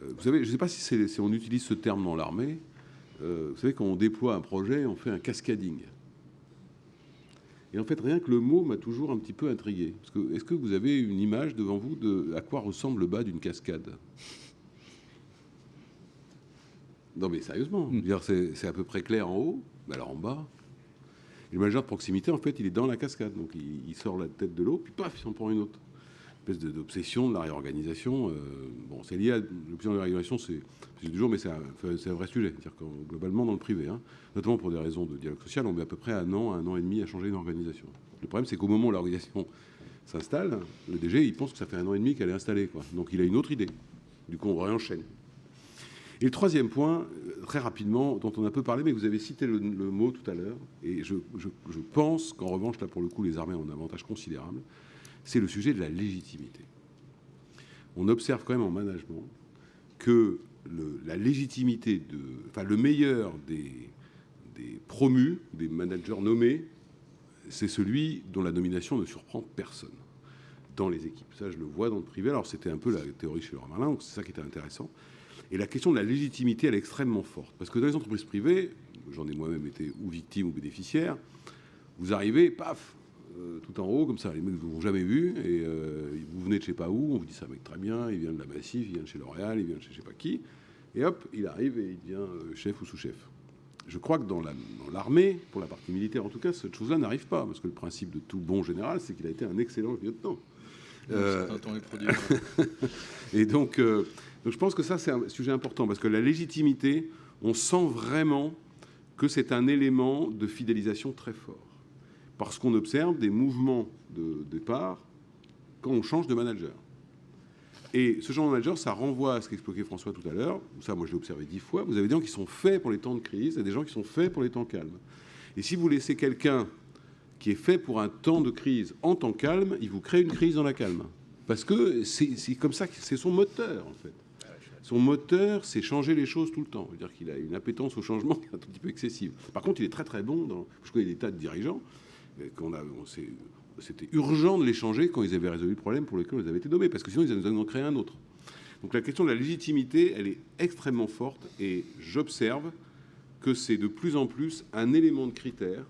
Vous savez, je ne sais pas si on utilise ce terme dans l'armée. Vous savez, quand on déploie un projet, on fait un cascading. Et en fait, rien que le mot m'a toujours un petit peu intrigué. Parce que, est-ce que vous avez une image devant vous de à quoi ressemble le bas d'une cascade ? Non, mais sérieusement, c'est à peu près clair en haut, mais alors en bas. Et le manager de proximité, en fait, il est dans la cascade. Donc, il sort la tête de l'eau, puis paf, il s'en prend une autre. Une espèce d'obsession de la réorganisation. Bon, c'est lié à l'obsession de la réorganisation, c'est du jour, mais c'est un vrai sujet. C'est-à-dire que globalement, dans le privé, notamment pour des raisons de dialogue social, on met à peu près un an et demi à changer une organisation. Le problème, c'est qu'au moment où l'organisation s'installe, le DG, il pense que ça fait 1 an et demi qu'elle est installée, quoi. Donc, il a une autre idée. Du coup, on réenchaîne. Et le troisième point, très rapidement, dont on a peu parlé, mais vous avez cité le mot tout à l'heure, et je pense qu'en revanche, là, pour le coup, les armées ont un avantage considérable, c'est le sujet de la légitimité. On observe quand même en management que la légitimité, le meilleur des promus, des managers nommés, c'est celui dont la nomination ne surprend personne. dans les équipes. Ça, je le vois dans le privé. Alors, c'était un peu la théorie chez Leroy Merlin, donc c'est ça qui était intéressant. Et la question de la légitimité, elle est extrêmement forte. Parce que dans les entreprises privées, j'en ai moi-même été ou victime ou bénéficiaire, vous arrivez, paf, tout en haut, comme ça, les mecs ne vous ont jamais vu, et vous venez de je sais pas où, on vous dit ça, mec, très bien, il vient de la Massif, il vient de chez L'Oréal, il vient de chez je sais pas qui, et hop, il arrive et il devient chef ou sous-chef. Je crois que dans l'armée, pour la partie militaire en tout cas, cette chose-là n'arrive pas, parce que le principe de tout bon général, c'est qu'il a été un excellent lieutenant. Et donc, je pense que ça, c'est un sujet important, parce que la légitimité, on sent vraiment que c'est un élément de fidélisation très fort. Parce qu'on observe des mouvements de départ quand on change de manager. Et ce genre de manager, ça renvoie à ce qu'expliquait François tout à l'heure. Ça, moi, je l'ai observé 10 fois. Vous avez des gens qui sont faits pour les temps de crise et des gens qui sont faits pour les temps calmes. Et si vous laissez quelqu'un qui est fait pour un temps de crise en temps calme, il vous crée une crise dans la calme. Parce que c'est comme ça, c'est son moteur, en fait. Son moteur, c'est changer les choses tout le temps. C'est-à-dire qu'il a une appétence au changement qui est un tout petit peu excessive. Par contre, il est très très bon dans... Je connais des tas de dirigeants c'était urgent de les changer quand ils avaient résolu le problème pour lequel ils avaient été nommés, parce que sinon ils en créé un autre. Donc la question de la légitimité, elle est extrêmement forte, et j'observe que c'est de plus en plus un élément de critère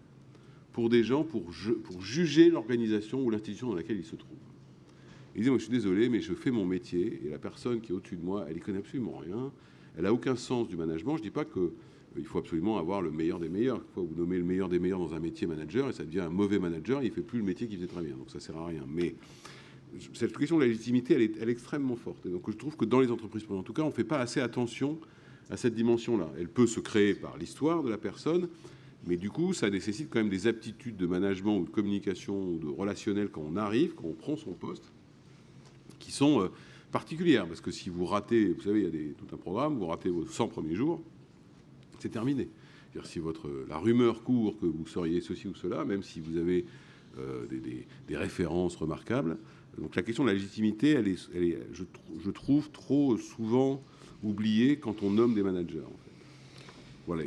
pour des gens pour juger l'organisation ou l'institution dans laquelle ils se trouvent. Ils disent, moi je suis désolé, mais je fais mon métier, et la personne qui est au-dessus de moi, elle n'y connaît absolument rien, elle n'a aucun sens du management. Je ne dis pas que il faut absolument avoir le meilleur des meilleurs. Parfois, vous nommez le meilleur des meilleurs dans un métier manager et ça devient un mauvais manager, il ne fait plus le métier qu'il faisait très bien. Donc ça ne sert à rien. Mais cette question de la légitimité, elle est extrêmement forte. Et donc je trouve que dans les entreprises, en tout cas, on ne fait pas assez attention à cette dimension-là. Elle peut se créer par l'histoire de la personne, mais du coup, ça nécessite quand même des aptitudes de management ou de communication ou de relationnel quand on arrive, quand on prend son poste, qui sont particulières. Parce que si vous ratez, vous savez, il y a tout un programme, vous ratez vos 100 premiers jours, c'est terminé. C'est-à-dire, si la rumeur court que vous seriez ceci ou cela, même si vous avez des références remarquables. Donc la question de la légitimité, elle est, je trouve, trop souvent oubliée quand on nomme des managers. En fait. Voilà.